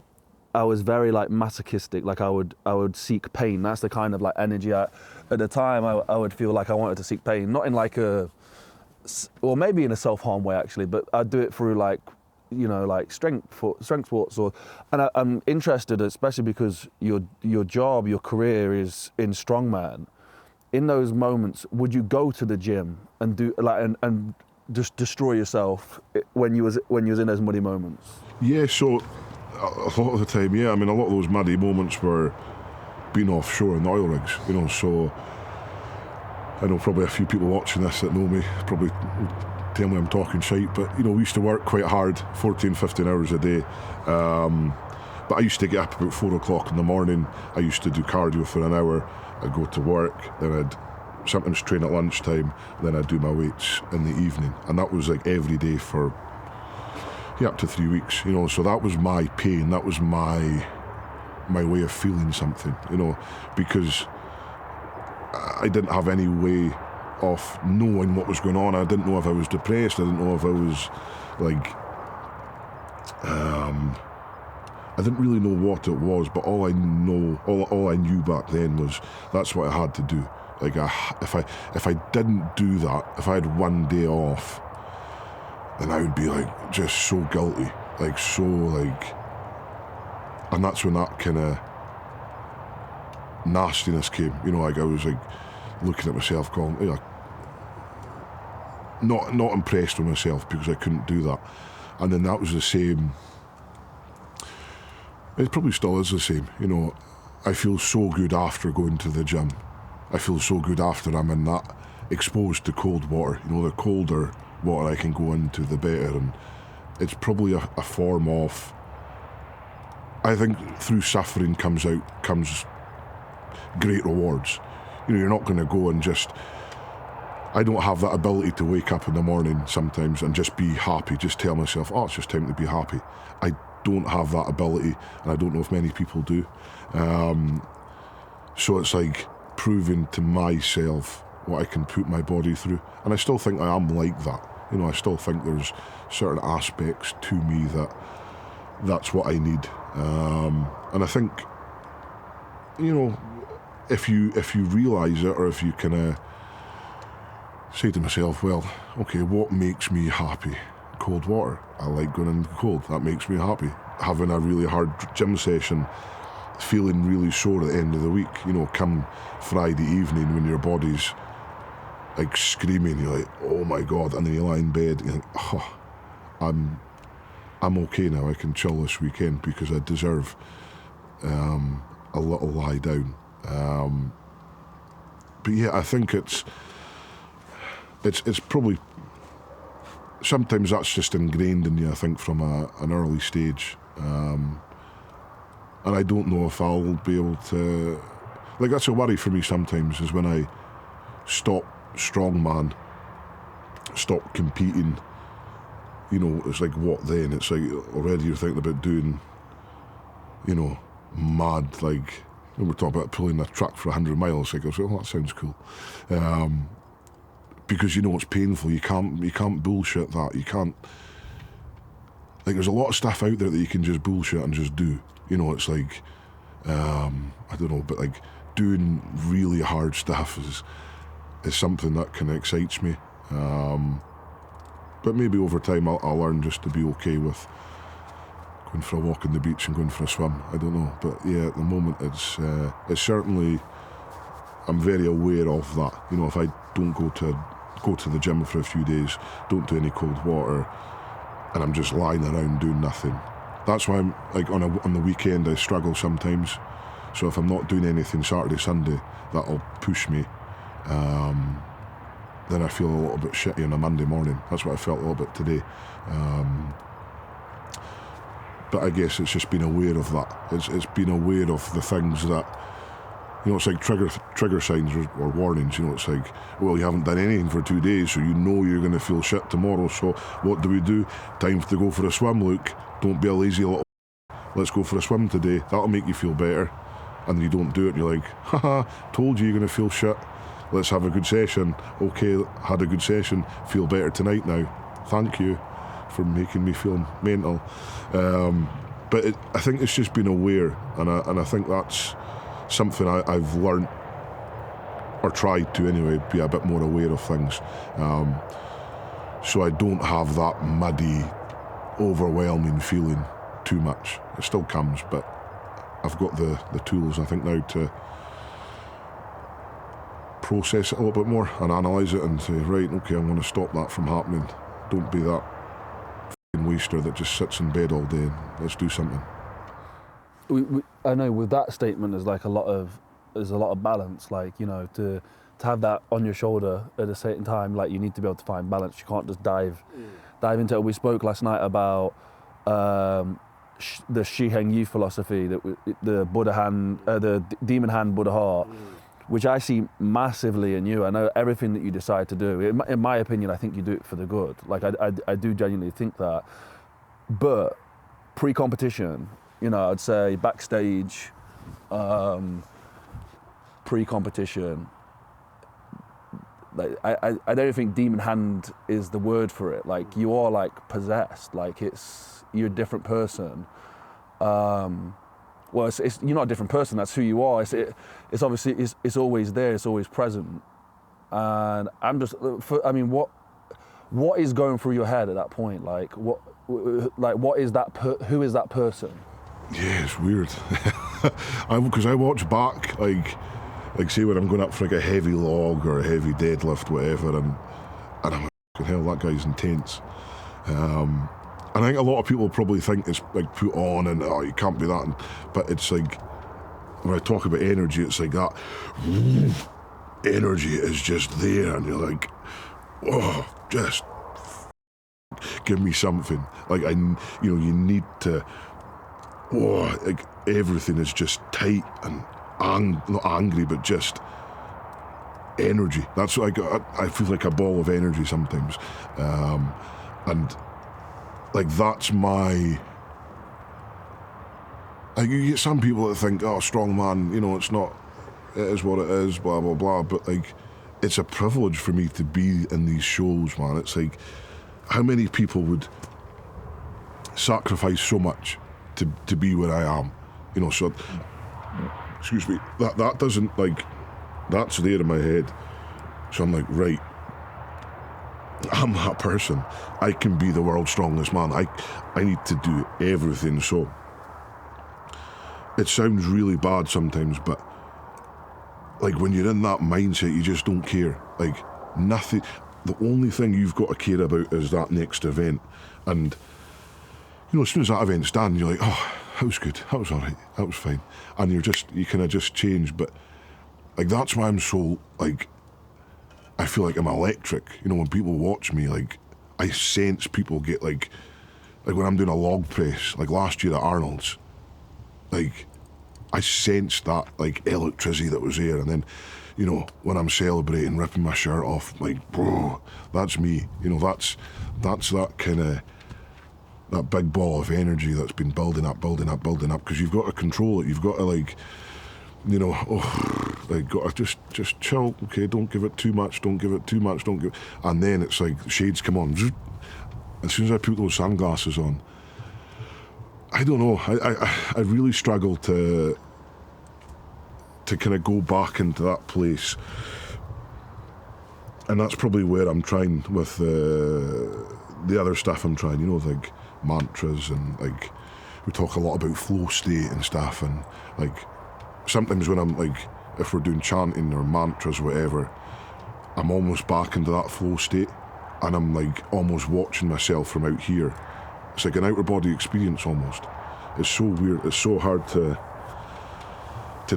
I was very like masochistic. Like I would seek pain. That's the kind of like energy at the time. I would feel like I wanted to seek pain, not in like or maybe in a self-harm way actually, but I'd do it through like, you know, like strength sports. And I'm interested, especially because your job, your career is in strongman. In those moments, would you go to the gym and do like and just destroy yourself when you was in those muddy moments? Yeah, so a lot of the time, yeah. I mean, a lot of those muddy moments were being offshore in the oil rigs, you know, so I know probably a few people watching this that know me probably tell me I'm talking shite, but you know, we used to work quite hard, 14, 15 hours a day. But I used to get up about 4 o'clock in the morning. I used to do cardio for an hour. I'd go to work, then I'd sometimes train at lunchtime, then I'd do my weights in the evening. And that was like every day for up to 3 weeks, you know, so that was my pain, that was my way of feeling something, you know, because I didn't have any way of knowing what was going on. I didn't know if I was depressed. I didn't know if I was like, I didn't really know what it was. But all I knew back then was that's what I had to do. Like, if I didn't do that, if I had one day off, then I would be like just so guilty, like so like, and that's when that kind of nastiness came, you know, like I was like looking at myself going, you know, not impressed with myself because I couldn't do that. And then that was the same, it probably still is the same, you know, I feel so good after going to the gym. I feel so good after I'm in that exposed to cold water, you know, the colder water I can go into, the better. And it's probably a form of, I think through suffering comes great rewards. You know, you're not going to go and just, I don't have that ability to wake up in the morning sometimes and just be happy, just tell myself, oh, it's just time to be happy. I don't have that ability, and I don't know if many people do. So it's like proving to myself what I can put my body through. And I still think I am like that. You know, I still think there's certain aspects to me that's what I need. And I think, you know, if you realise it, or if you kind of say to myself, well, okay, what makes me happy? Cold water. I like going in the cold. That makes me happy. Having a really hard gym session, feeling really sore at the end of the week, you know, come Friday evening when your body's like screaming, you're like, oh my God, and then you lie in bed and you think, oh, I'm okay now, I can chill this weekend because I deserve a little lie down. But yeah, I think it's probably, sometimes that's just ingrained in you, I think, from an early stage. And I don't know if I'll be able to, like, that's a worry for me sometimes, is when I stop strongman, stop competing, you know, it's like, what then? It's like already you're thinking about doing, you know, mad, like, when we're talking about pulling a truck for 100 miles, like I was like, oh, that sounds cool. Because you know it's painful, you can't bullshit that, you can't, like, there's a lot of stuff out there that you can just bullshit and just do, you know, it's like, I don't know, but like doing really hard stuff is something that kind of excites me. But maybe over time I'll learn just to be okay with going for a walk on the beach and going for a swim. I don't know, but yeah, at the moment it's certainly, I'm very aware of that. You know, if I don't go to the gym for a few days, don't do any cold water, and I'm just lying around doing nothing. That's why I'm like on the weekend I struggle sometimes. So if I'm not doing anything Saturday, Sunday, that'll push me. Then I feel a little bit shitty on a Monday morning. That's what I felt a little bit today. But I guess it's just being aware of that. It's being aware of the things that, you know, it's like trigger signs or warnings. You know, it's like, well, you haven't done anything for 2 days, so you know you're going to feel shit tomorrow. So what do? Time to go for a swim, Luke. Don't be a lazy little. Let's go for a swim today. That'll make you feel better. And you don't do it. And you're like, haha, told you you're going to feel shit. Let's have a good session. Okay, had a good session. Feel better tonight now. Thank you for making me feel mental. But I think it's just being aware, and I think that's something I've learned, or tried to anyway, be a bit more aware of things. So I don't have that muddy, overwhelming feeling too much. It still comes, but I've got the tools, I think, now to process it a little bit more and analyse it and say, right, okay, I'm going to stop that from happening. Don't be that waster that just sits in bed all day, and let's do something. I know with that statement there's a lot of balance, like, you know, to have that on your shoulder at a certain time, like, you need to be able to find balance. You can't just dive into it. We spoke last night about the Shiheng Yu philosophy, that the Buddha hand, the demon hand, Buddha heart, which I see massively in you. I know everything that you decide to do, in my opinion, I think you do it for the good. Like, I do genuinely think that. But pre-competition, you know, I'd say backstage, pre-competition, like, I don't think demon hand is the word for it. Like, you are, like, possessed. Like, you're a different person. Well, you're not a different person. That's who you are. It's obviously it's always there. It's always present. And I'm just, what is going through your head at that point? Like, what is that? Who is that person? Yeah, it's weird. Because I watch back, like say when I'm going up for like a heavy log or a heavy deadlift, whatever, and I'm like, hell, that guy's intense. And I think a lot of people probably think it's like put on and, oh, you can't be that. But it's like, when I talk about energy, it's like that energy is just there, and you're like, oh, just give me something. Like, you need to, oh, like, everything is just tight and not angry, but just energy. That's what I feel like a ball of energy sometimes. And like, that's my, like, you get some people that think, oh, strong man, you know, it's not, it is what it is, blah, blah, blah. But like, it's a privilege for me to be in these shows, man. It's like, how many people would sacrifice so much to be where I am? You know, so, excuse me, that doesn't, like, that's there in my head. So I'm like, right, I'm that person. I can be the world's strongest man. I need to do everything. So it sounds really bad sometimes, but like, when you're in that mindset, you just don't care. Like, nothing. The only thing you've got to care about is that next event. And, you know, as soon as that event's done, you're like, oh, that was good. That was all right. That was fine. And you kind of just change. But like, that's why I'm so, like, I feel like I'm electric. You know, when people watch me, like, I sense people get like when I'm doing a log press, like last year at Arnold's, like, I sensed that, like, electricity that was there. And then, you know, when I'm celebrating, ripping my shirt off, like, bro, that's me. You know, that's that kind of, that big ball of energy that's been building up, because you've got to control it. You've got to, like, you know, like, got to just chill. Okay, don't give it too much. Don't give it too much. Don't give. And then it's like shades come on. As soon as I put those sunglasses on, I don't know. I really struggle to kind of go back into that place, and that's probably where I'm trying with the other stuff I'm trying. You know, like mantras, and like, we talk a lot about flow state and stuff, and like, sometimes when I'm like, if we're doing chanting or mantras, whatever, I'm almost back into that flow state, and I'm like almost watching myself from out here. It's like an outer body experience almost. It's so weird. It's so hard to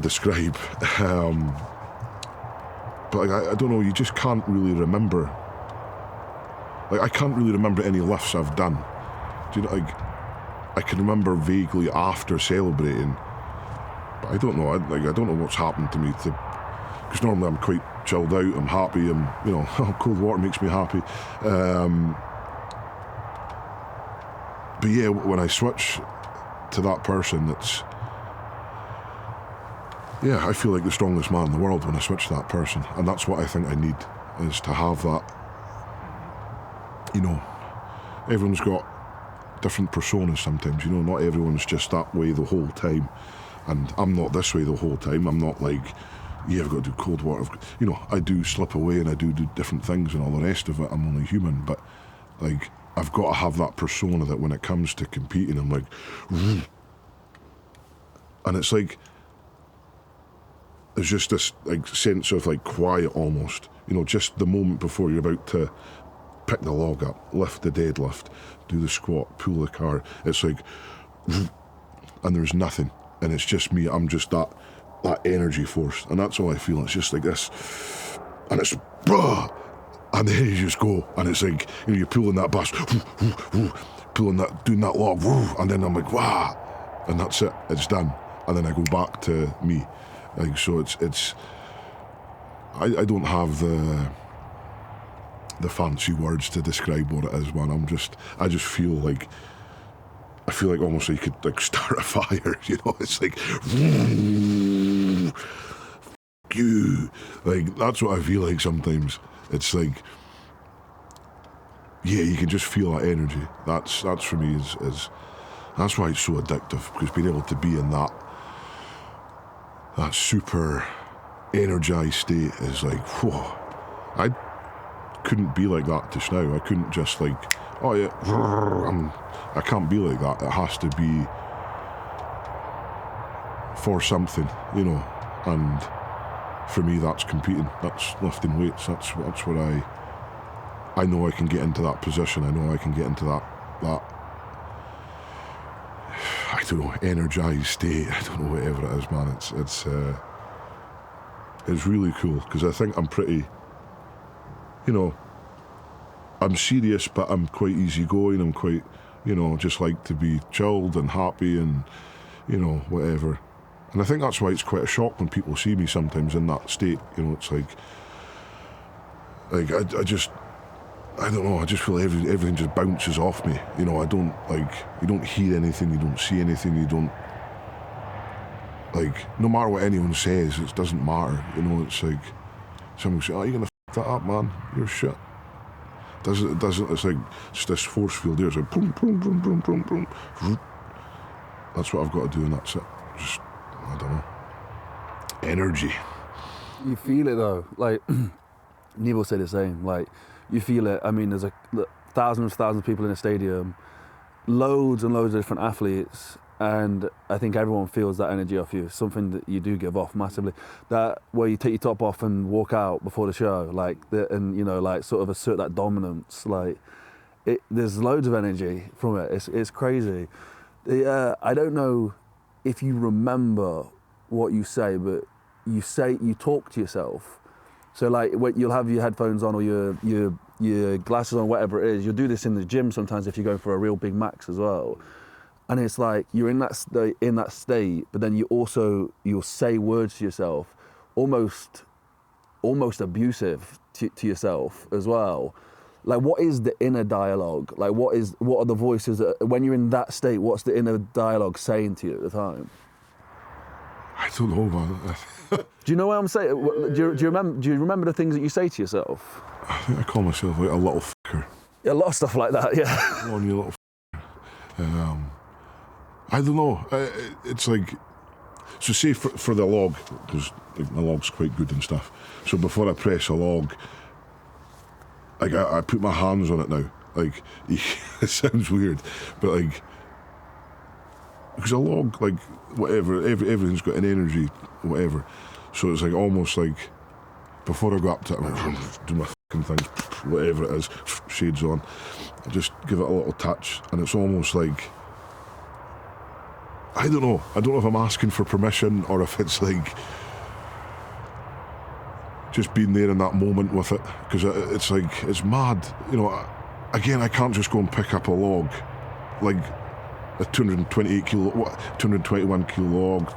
describe. But like, I don't know. You just can't really remember. Like, I can't really remember any lifts I've done. Do you know? Like, I can remember vaguely after celebrating, but I don't know. I don't know what's happened to me. Because normally I'm quite chilled out. I'm happy. Cold water makes me happy. But yeah, when I switch to that person, I feel like the strongest man in the world when I switch to that person, and that's what I think I need, is to have that. Everyone's got different personas sometimes, not everyone's just that way the whole time, and I'm not this way the whole time. I'm not like, I've got to do cold water. I do slip away and I do different things and all the rest of it. I'm only human, but like, I've got to have that persona that when it comes to competing, I'm like, and it's like, there's just this like sense of like quiet almost, just the moment before you're about to pick the log up, lift the deadlift, do the squat, pull the car. It's like, and there's nothing, and it's just me. I'm just that energy force, and that's all I feel. It's just like this, and it's, and then you just go, and it's like, you're pulling that bus, pulling that, doing that log, and then I'm like, wow, and that's it. It's done, and then I go back to me. Like, so it's. I don't have the fancy words to describe what it is, man. I just feel like, almost like you could like start a fire, it's like, you, like, that's what I feel like sometimes. It's like, you can just feel that energy. That's for me is that's why it's so addictive, because being able to be in that super energized state is like, whoa. I couldn't be like that just now. I couldn't just like, I can't be like that. It has to be for something, and for me that's competing, that's lifting weights, that's what I know I can get into that position. I know I can get into that I don't know, energized state. I don't know, whatever it is, man. It's really cool, because I think I'm pretty, I'm serious, but I'm quite easygoing. I'm quite, just like to be chilled and happy and, whatever. And I think that's why it's quite a shock when people see me sometimes in that state. It's like I don't know, I just feel everything just bounces off me. I don't, like, you don't hear anything, you don't see anything, you don't, like, no matter what anyone says, it doesn't matter. It's like, someone say, you're gonna f that up, man, you're shit. It doesn't, it's like, it's this force field there, it's like, boom, boom, boom, boom, boom, boom. That's what I've got to do, and that's it. Just, I don't know. Energy. You feel it though, like, Neil said the same, like, you feel it. I mean, there's thousands of people in a stadium, loads and loads of different athletes, and I think everyone feels that energy off you. Something that you do give off massively. That where you take your top off and walk out before the show, like, like sort of assert that dominance. Like, there's loads of energy from it. It's crazy. I don't know if you remember what you say, but you talk to yourself. So like, you'll have your headphones on or your glasses on, whatever it is. You'll do this in the gym sometimes if you're going for a real big max as well. And it's like you're in that state, but then you'll say words to yourself, almost abusive to yourself as well. Like, what is the inner dialogue? Like, what are the voices when you're in that state? What's the inner dialogue saying to you at the time? I don't know, man. Do you know what I'm saying? Do you remember the things that you say to yourself? I think I call myself like a little fucker. Yeah, a lot of stuff like that, yeah. Come on, you little fucker. I don't know. It's like, so say for the log, because like, my log's quite good and stuff. So before I press a log, like I put my hands on it now. Like, it sounds weird, but like, because a log, like, whatever, everything's got an energy, whatever. So it's like almost like, before I go up to it, I'm like, do my fucking things, whatever it is, shades on. I just give it a little touch, and it's almost like, I don't know if I'm asking for permission or if it's like, just being there in that moment with it, because it's like, it's mad. Again, I can't just go and pick up a log. Like, a 228 kilo, 221 kilo log,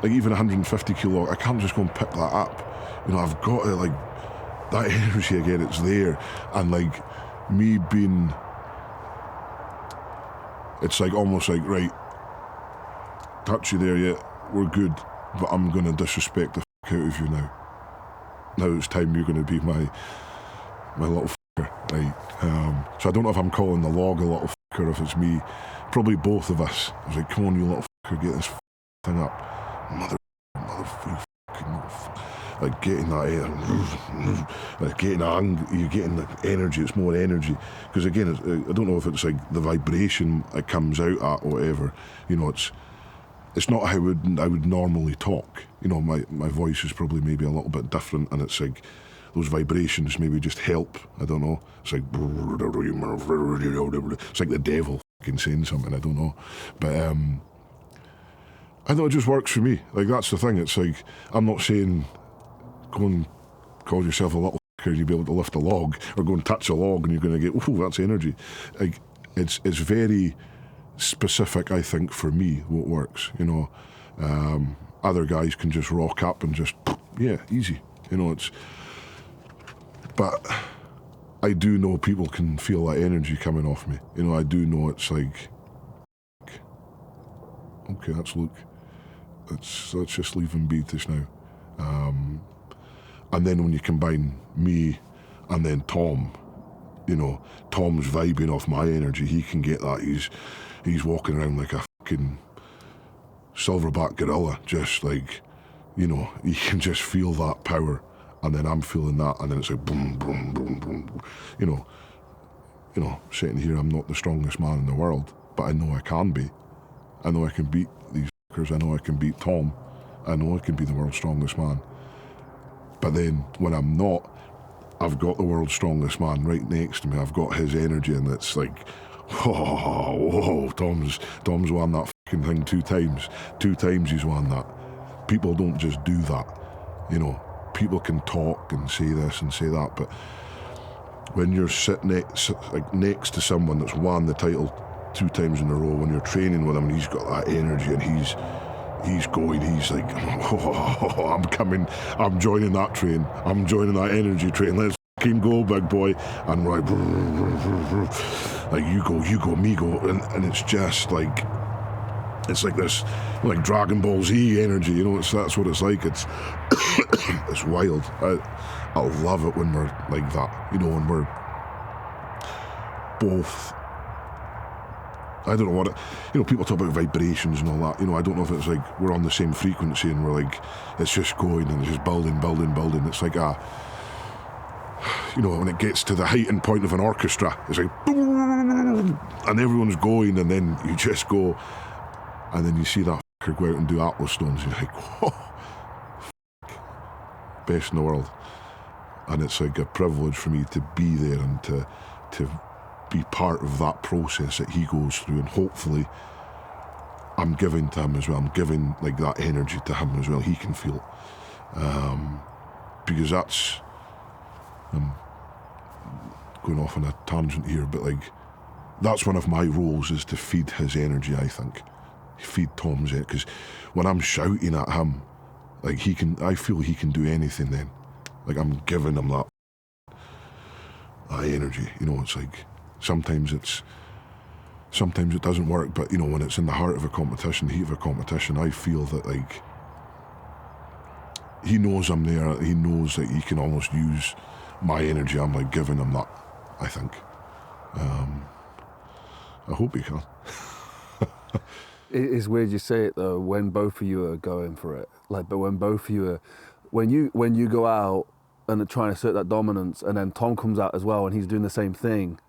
like even 150 kilo log, I can't just go and pick that up. You know, I've got to, like, that energy again, it's there. And like, me being, it's like almost like, right, touch you there, yeah, we're good, but I'm going to disrespect the f*** out of you now. Now it's time you're going to be my little f***er, right? So I don't know if I'm calling the log a little f***er, or if it's me, probably both of us. I was like, come on, you little f***er, get this thing up. Mother fucking like getting that, like getting you're getting the energy, it's more energy. Because again, I don't know if it's like the vibration it comes out at or whatever, you know, it's not how I would normally talk. You know, my voice is probably maybe a little bit different, and it's like those vibrations maybe just help. I don't know. It's like the devil fucking saying something. I don't know, but I know it just works for me. Like, that's the thing. It's like, I'm not saying go and call yourself a little f***er, you'll be able to lift a log, or go and touch a log and you're going to get, ooh, that's energy. Like, it's very specific, I think, for me, what works, you know. Other guys can just rock up and just, yeah, easy, you know, but I do know people can feel that energy coming off me. You know, I do know it's like, okay, that's Luke. Let's just leave him be this now. And then when you combine me and then Tom, you know, Tom's vibing off my energy. He can get that. He's walking around like a fucking silverback gorilla, just like, you know, he can just feel that power. And then I'm feeling that, and then it's like boom, boom, boom, boom. You know, sitting here, I'm not the strongest man in the world, but I know I can be. I know I can beat these fuckers. I know I can beat Tom. I know I can be the world's strongest man. But then when I'm not, I've got the world's strongest man right next to me. I've got his energy, and it's like, whoa, Tom's won that fucking thing 2 times. 2 times he's won that. People don't just do that, you know. People can talk and say this and say that, but when you're sitting next to someone that's won the title 2 times in a row, when you're training with him and he's got that energy and he's going, he's like, oh, I'm coming, I'm joining that train, I'm joining that energy train, let's fucking go, big boy. And we're like you go, me go, and it's just like, it's like this, like Dragon Ball Z energy, you know. That's what it's like. It's it's wild. I love it when we're like that, you know, when we're both. I don't know what it, you know. People talk about vibrations and all that. You know, I don't know if it's like we're on the same frequency and we're like, it's just going and it's just building. It's like you know, when it gets to the heightened point of an orchestra, it's like, and everyone's going, and then you just go. And then you see that fucker go out and do Atlas stones. You're like, whoa, best in the world. And it's like a privilege for me to be there and to be part of that process that he goes through. And hopefully I'm giving to him as well. I'm giving like that energy to him as well. He can feel it. Because that's, I'm going off on a tangent here, but like, that's one of my roles, is to feed his energy, I think. Feed Tom's it, because when I'm shouting at him, like I feel he can do anything then. Like I'm giving him that energy, you know. It's like sometimes it doesn't work, but you know, when it's in the heart of a competition, the heat of a competition, I feel that like he knows I'm there. He knows that he can almost use my energy. I'm like giving him that, I think. I hope he can. It is weird you say it though, when both of you are going for it. Like, but when both of you are, when you go out and are trying to assert that dominance, and then Tom comes out as well and he's doing the same thing,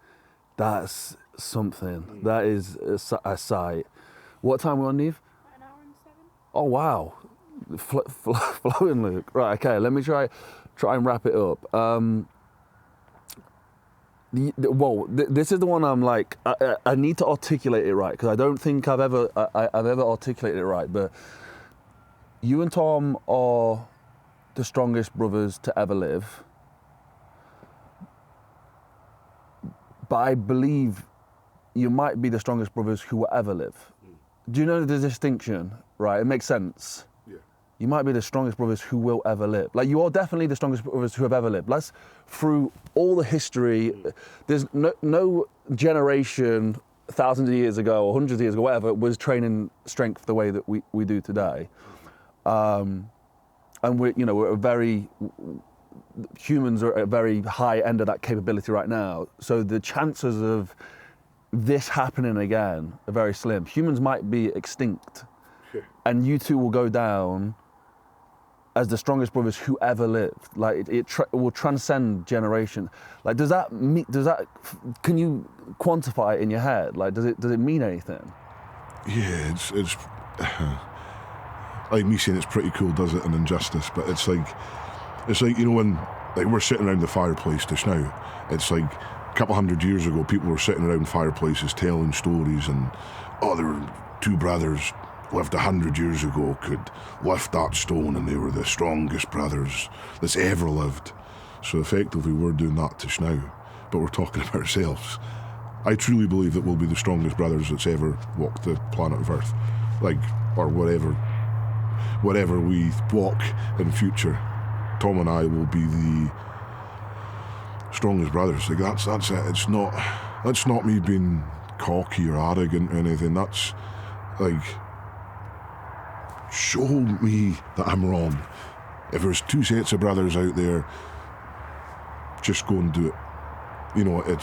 that's something. That is a sight. What time are we on, Neve? An hour and 7. Oh wow, flowing, Luke. Right, okay. Let me try and wrap it up. This is the one I'm like, I need to articulate it right, because I don't think I've ever articulated it right. But you and Tom are the strongest brothers to ever live. But I believe you might be the strongest brothers who will ever live. Do you know the distinction? Right, it makes sense. Yeah. You might be the strongest brothers who will ever live. Like, you are definitely the strongest brothers who have ever lived. That's through all the history. There's no generation thousands of years ago or hundreds of years ago, whatever, was training strength the way that we do today. And humans are at a very high end of that capability right now. So the chances of this happening again are very slim. Humans might be extinct, and you two will go down as the strongest brothers who ever lived. Like, it will transcend generation. Like, can you quantify it in your head? Like, does it mean anything? Yeah, it's like me saying it's pretty cool, does it, an injustice, but it's like, you know, when like we're sitting around the fireplace just now, it's like a couple hundred years ago, people were sitting around fireplaces telling stories, and there were two brothers lived 100 years ago, could lift that stone, and they were the strongest brothers that's ever lived. So effectively we're doing that just now, but we're talking about ourselves. I truly believe that we'll be the strongest brothers that's ever walked the planet of Earth, like, or whatever we walk in future. Tom and I will be the strongest brothers. Like, that's it. That's not me being cocky or arrogant or anything. That's like, show me that I'm wrong. If there's two sets of brothers out there, just go and do it. You know, it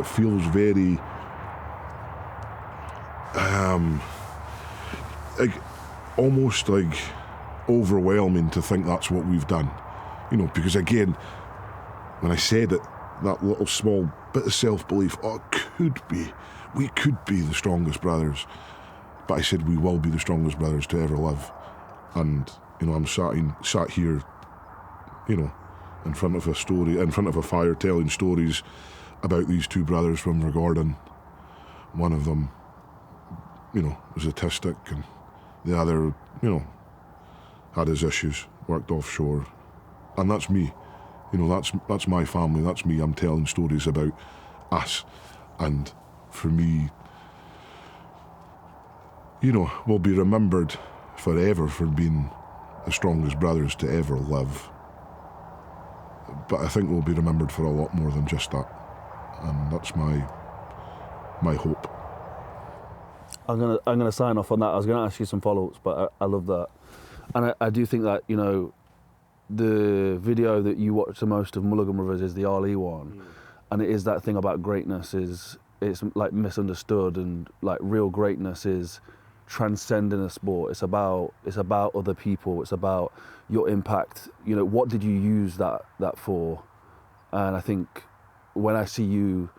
feels very like almost like overwhelming to think that's what we've done. You know, because again, when I said it, that little small bit of self-belief, we could be the strongest brothers. But I said we will be the strongest brothers to ever live. And, you know, I'm sat here, you know, in front of a fire, telling stories about these two brothers from Invergordon. One of them, you know, was autistic, and the other, you know, had his issues, worked offshore. And that's me. You know, that's my family, that's me. I'm telling stories about us. And for me, you know, we'll be remembered forever for being the strongest brothers to ever live. But I think we'll be remembered for a lot more than just that. And that's my hope. I'm gonna sign off on that. I was gonna ask you some follow-ups, but I love that. And I do think that, you know, the video that you watch the most of Mulliganbrothers is the Ali one. And it is that thing about greatness it's like misunderstood, and like real greatness is transcending a sport. It's about other people. It's about your impact. You know, what did you use that for? And I think when I see you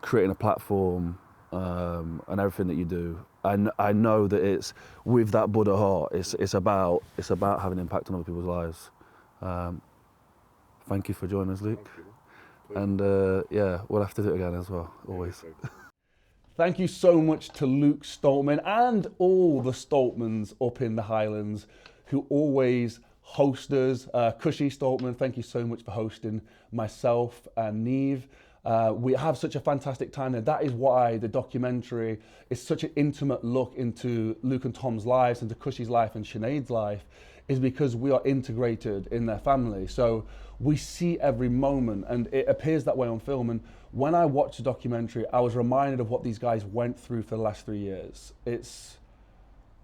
creating a platform and everything that you do, I know that it's with that Buddha heart. It's about having impact on other people's lives. Thank you for joining us, Luke. And yeah, we'll have to do it again as well, always. Thank you so much to Luke Stoltman and all the Stoltmans up in the Highlands who always host us. Cushy Stoltman, thank you so much for hosting myself and Neve. We have such a fantastic time there. That is why the documentary is such an intimate look into Luke and Tom's lives, into Cushy's life and Sinead's life, is because we are integrated in their family. So we see every moment, and it appears that way on film. And when I watched the documentary, I was reminded of what these guys went through for the last 3 years. It's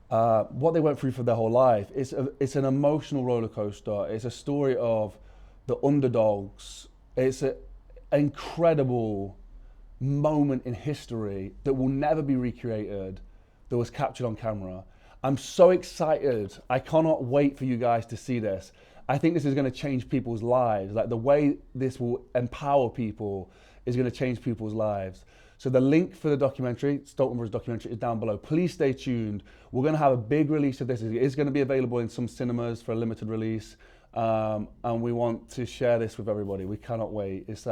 what they went through for their whole life. It's an emotional roller coaster. It's a story of the underdogs. It's an incredible moment in history that will never be recreated, that was captured on camera. I'm so excited. I cannot wait for you guys to see this. I think this is going to change people's lives. Like, the way this will empower people is going to change people's lives. So the link for the documentary, Stoltman's documentary, is down below. Please stay tuned. We're going to have a big release of this. It is going to be available in some cinemas for a limited release. And we want to share this with everybody. We cannot wait. It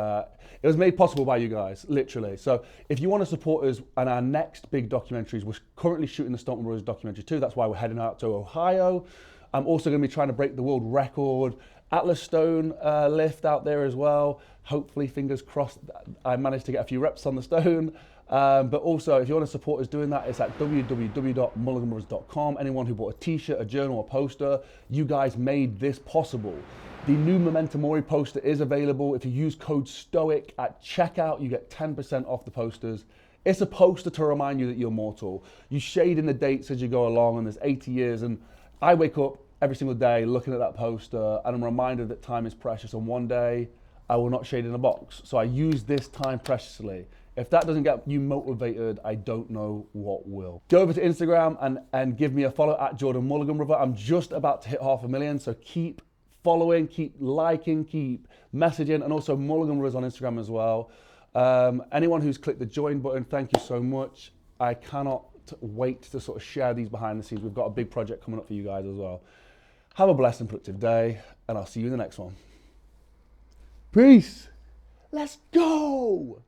was made possible by you guys, literally. So if you want to support us on our next big documentaries, we're currently shooting the Stoltman Brothers documentary too. That's why we're heading out to Ohio. I'm also going to be trying to break the world record Atlas Stone lift out there as well. Hopefully, fingers crossed, I managed to get a few reps on the stone. But also, if you want to support us doing that, it's at www.mulliganbrothers.com. Anyone who bought a t-shirt, a journal, a poster, you guys made this possible. The new Memento Mori poster is available. If you use code STOIC at checkout, you get 10% off the posters. It's a poster to remind you that you're mortal. You shade in the dates as you go along, and there's 80 years. And I wake up every single day looking at that poster, and I'm reminded that time is precious, and one day I will not shade in a box. So I use this time preciously. If that doesn't get you motivated, I don't know what will. Go over to Instagram and give me a follow at Jordan Mulligan, brother. I'm just about to hit 500,000, so keep following, keep liking, keep messaging, and also Mulligan Brothers on Instagram as well. Anyone who's clicked the join button, thank you so much. I cannot wait to sort of share these behind the scenes. We've got a big project coming up for you guys as well. Have a blessed and productive day, and I'll see you in the next one. Peace. Let's go.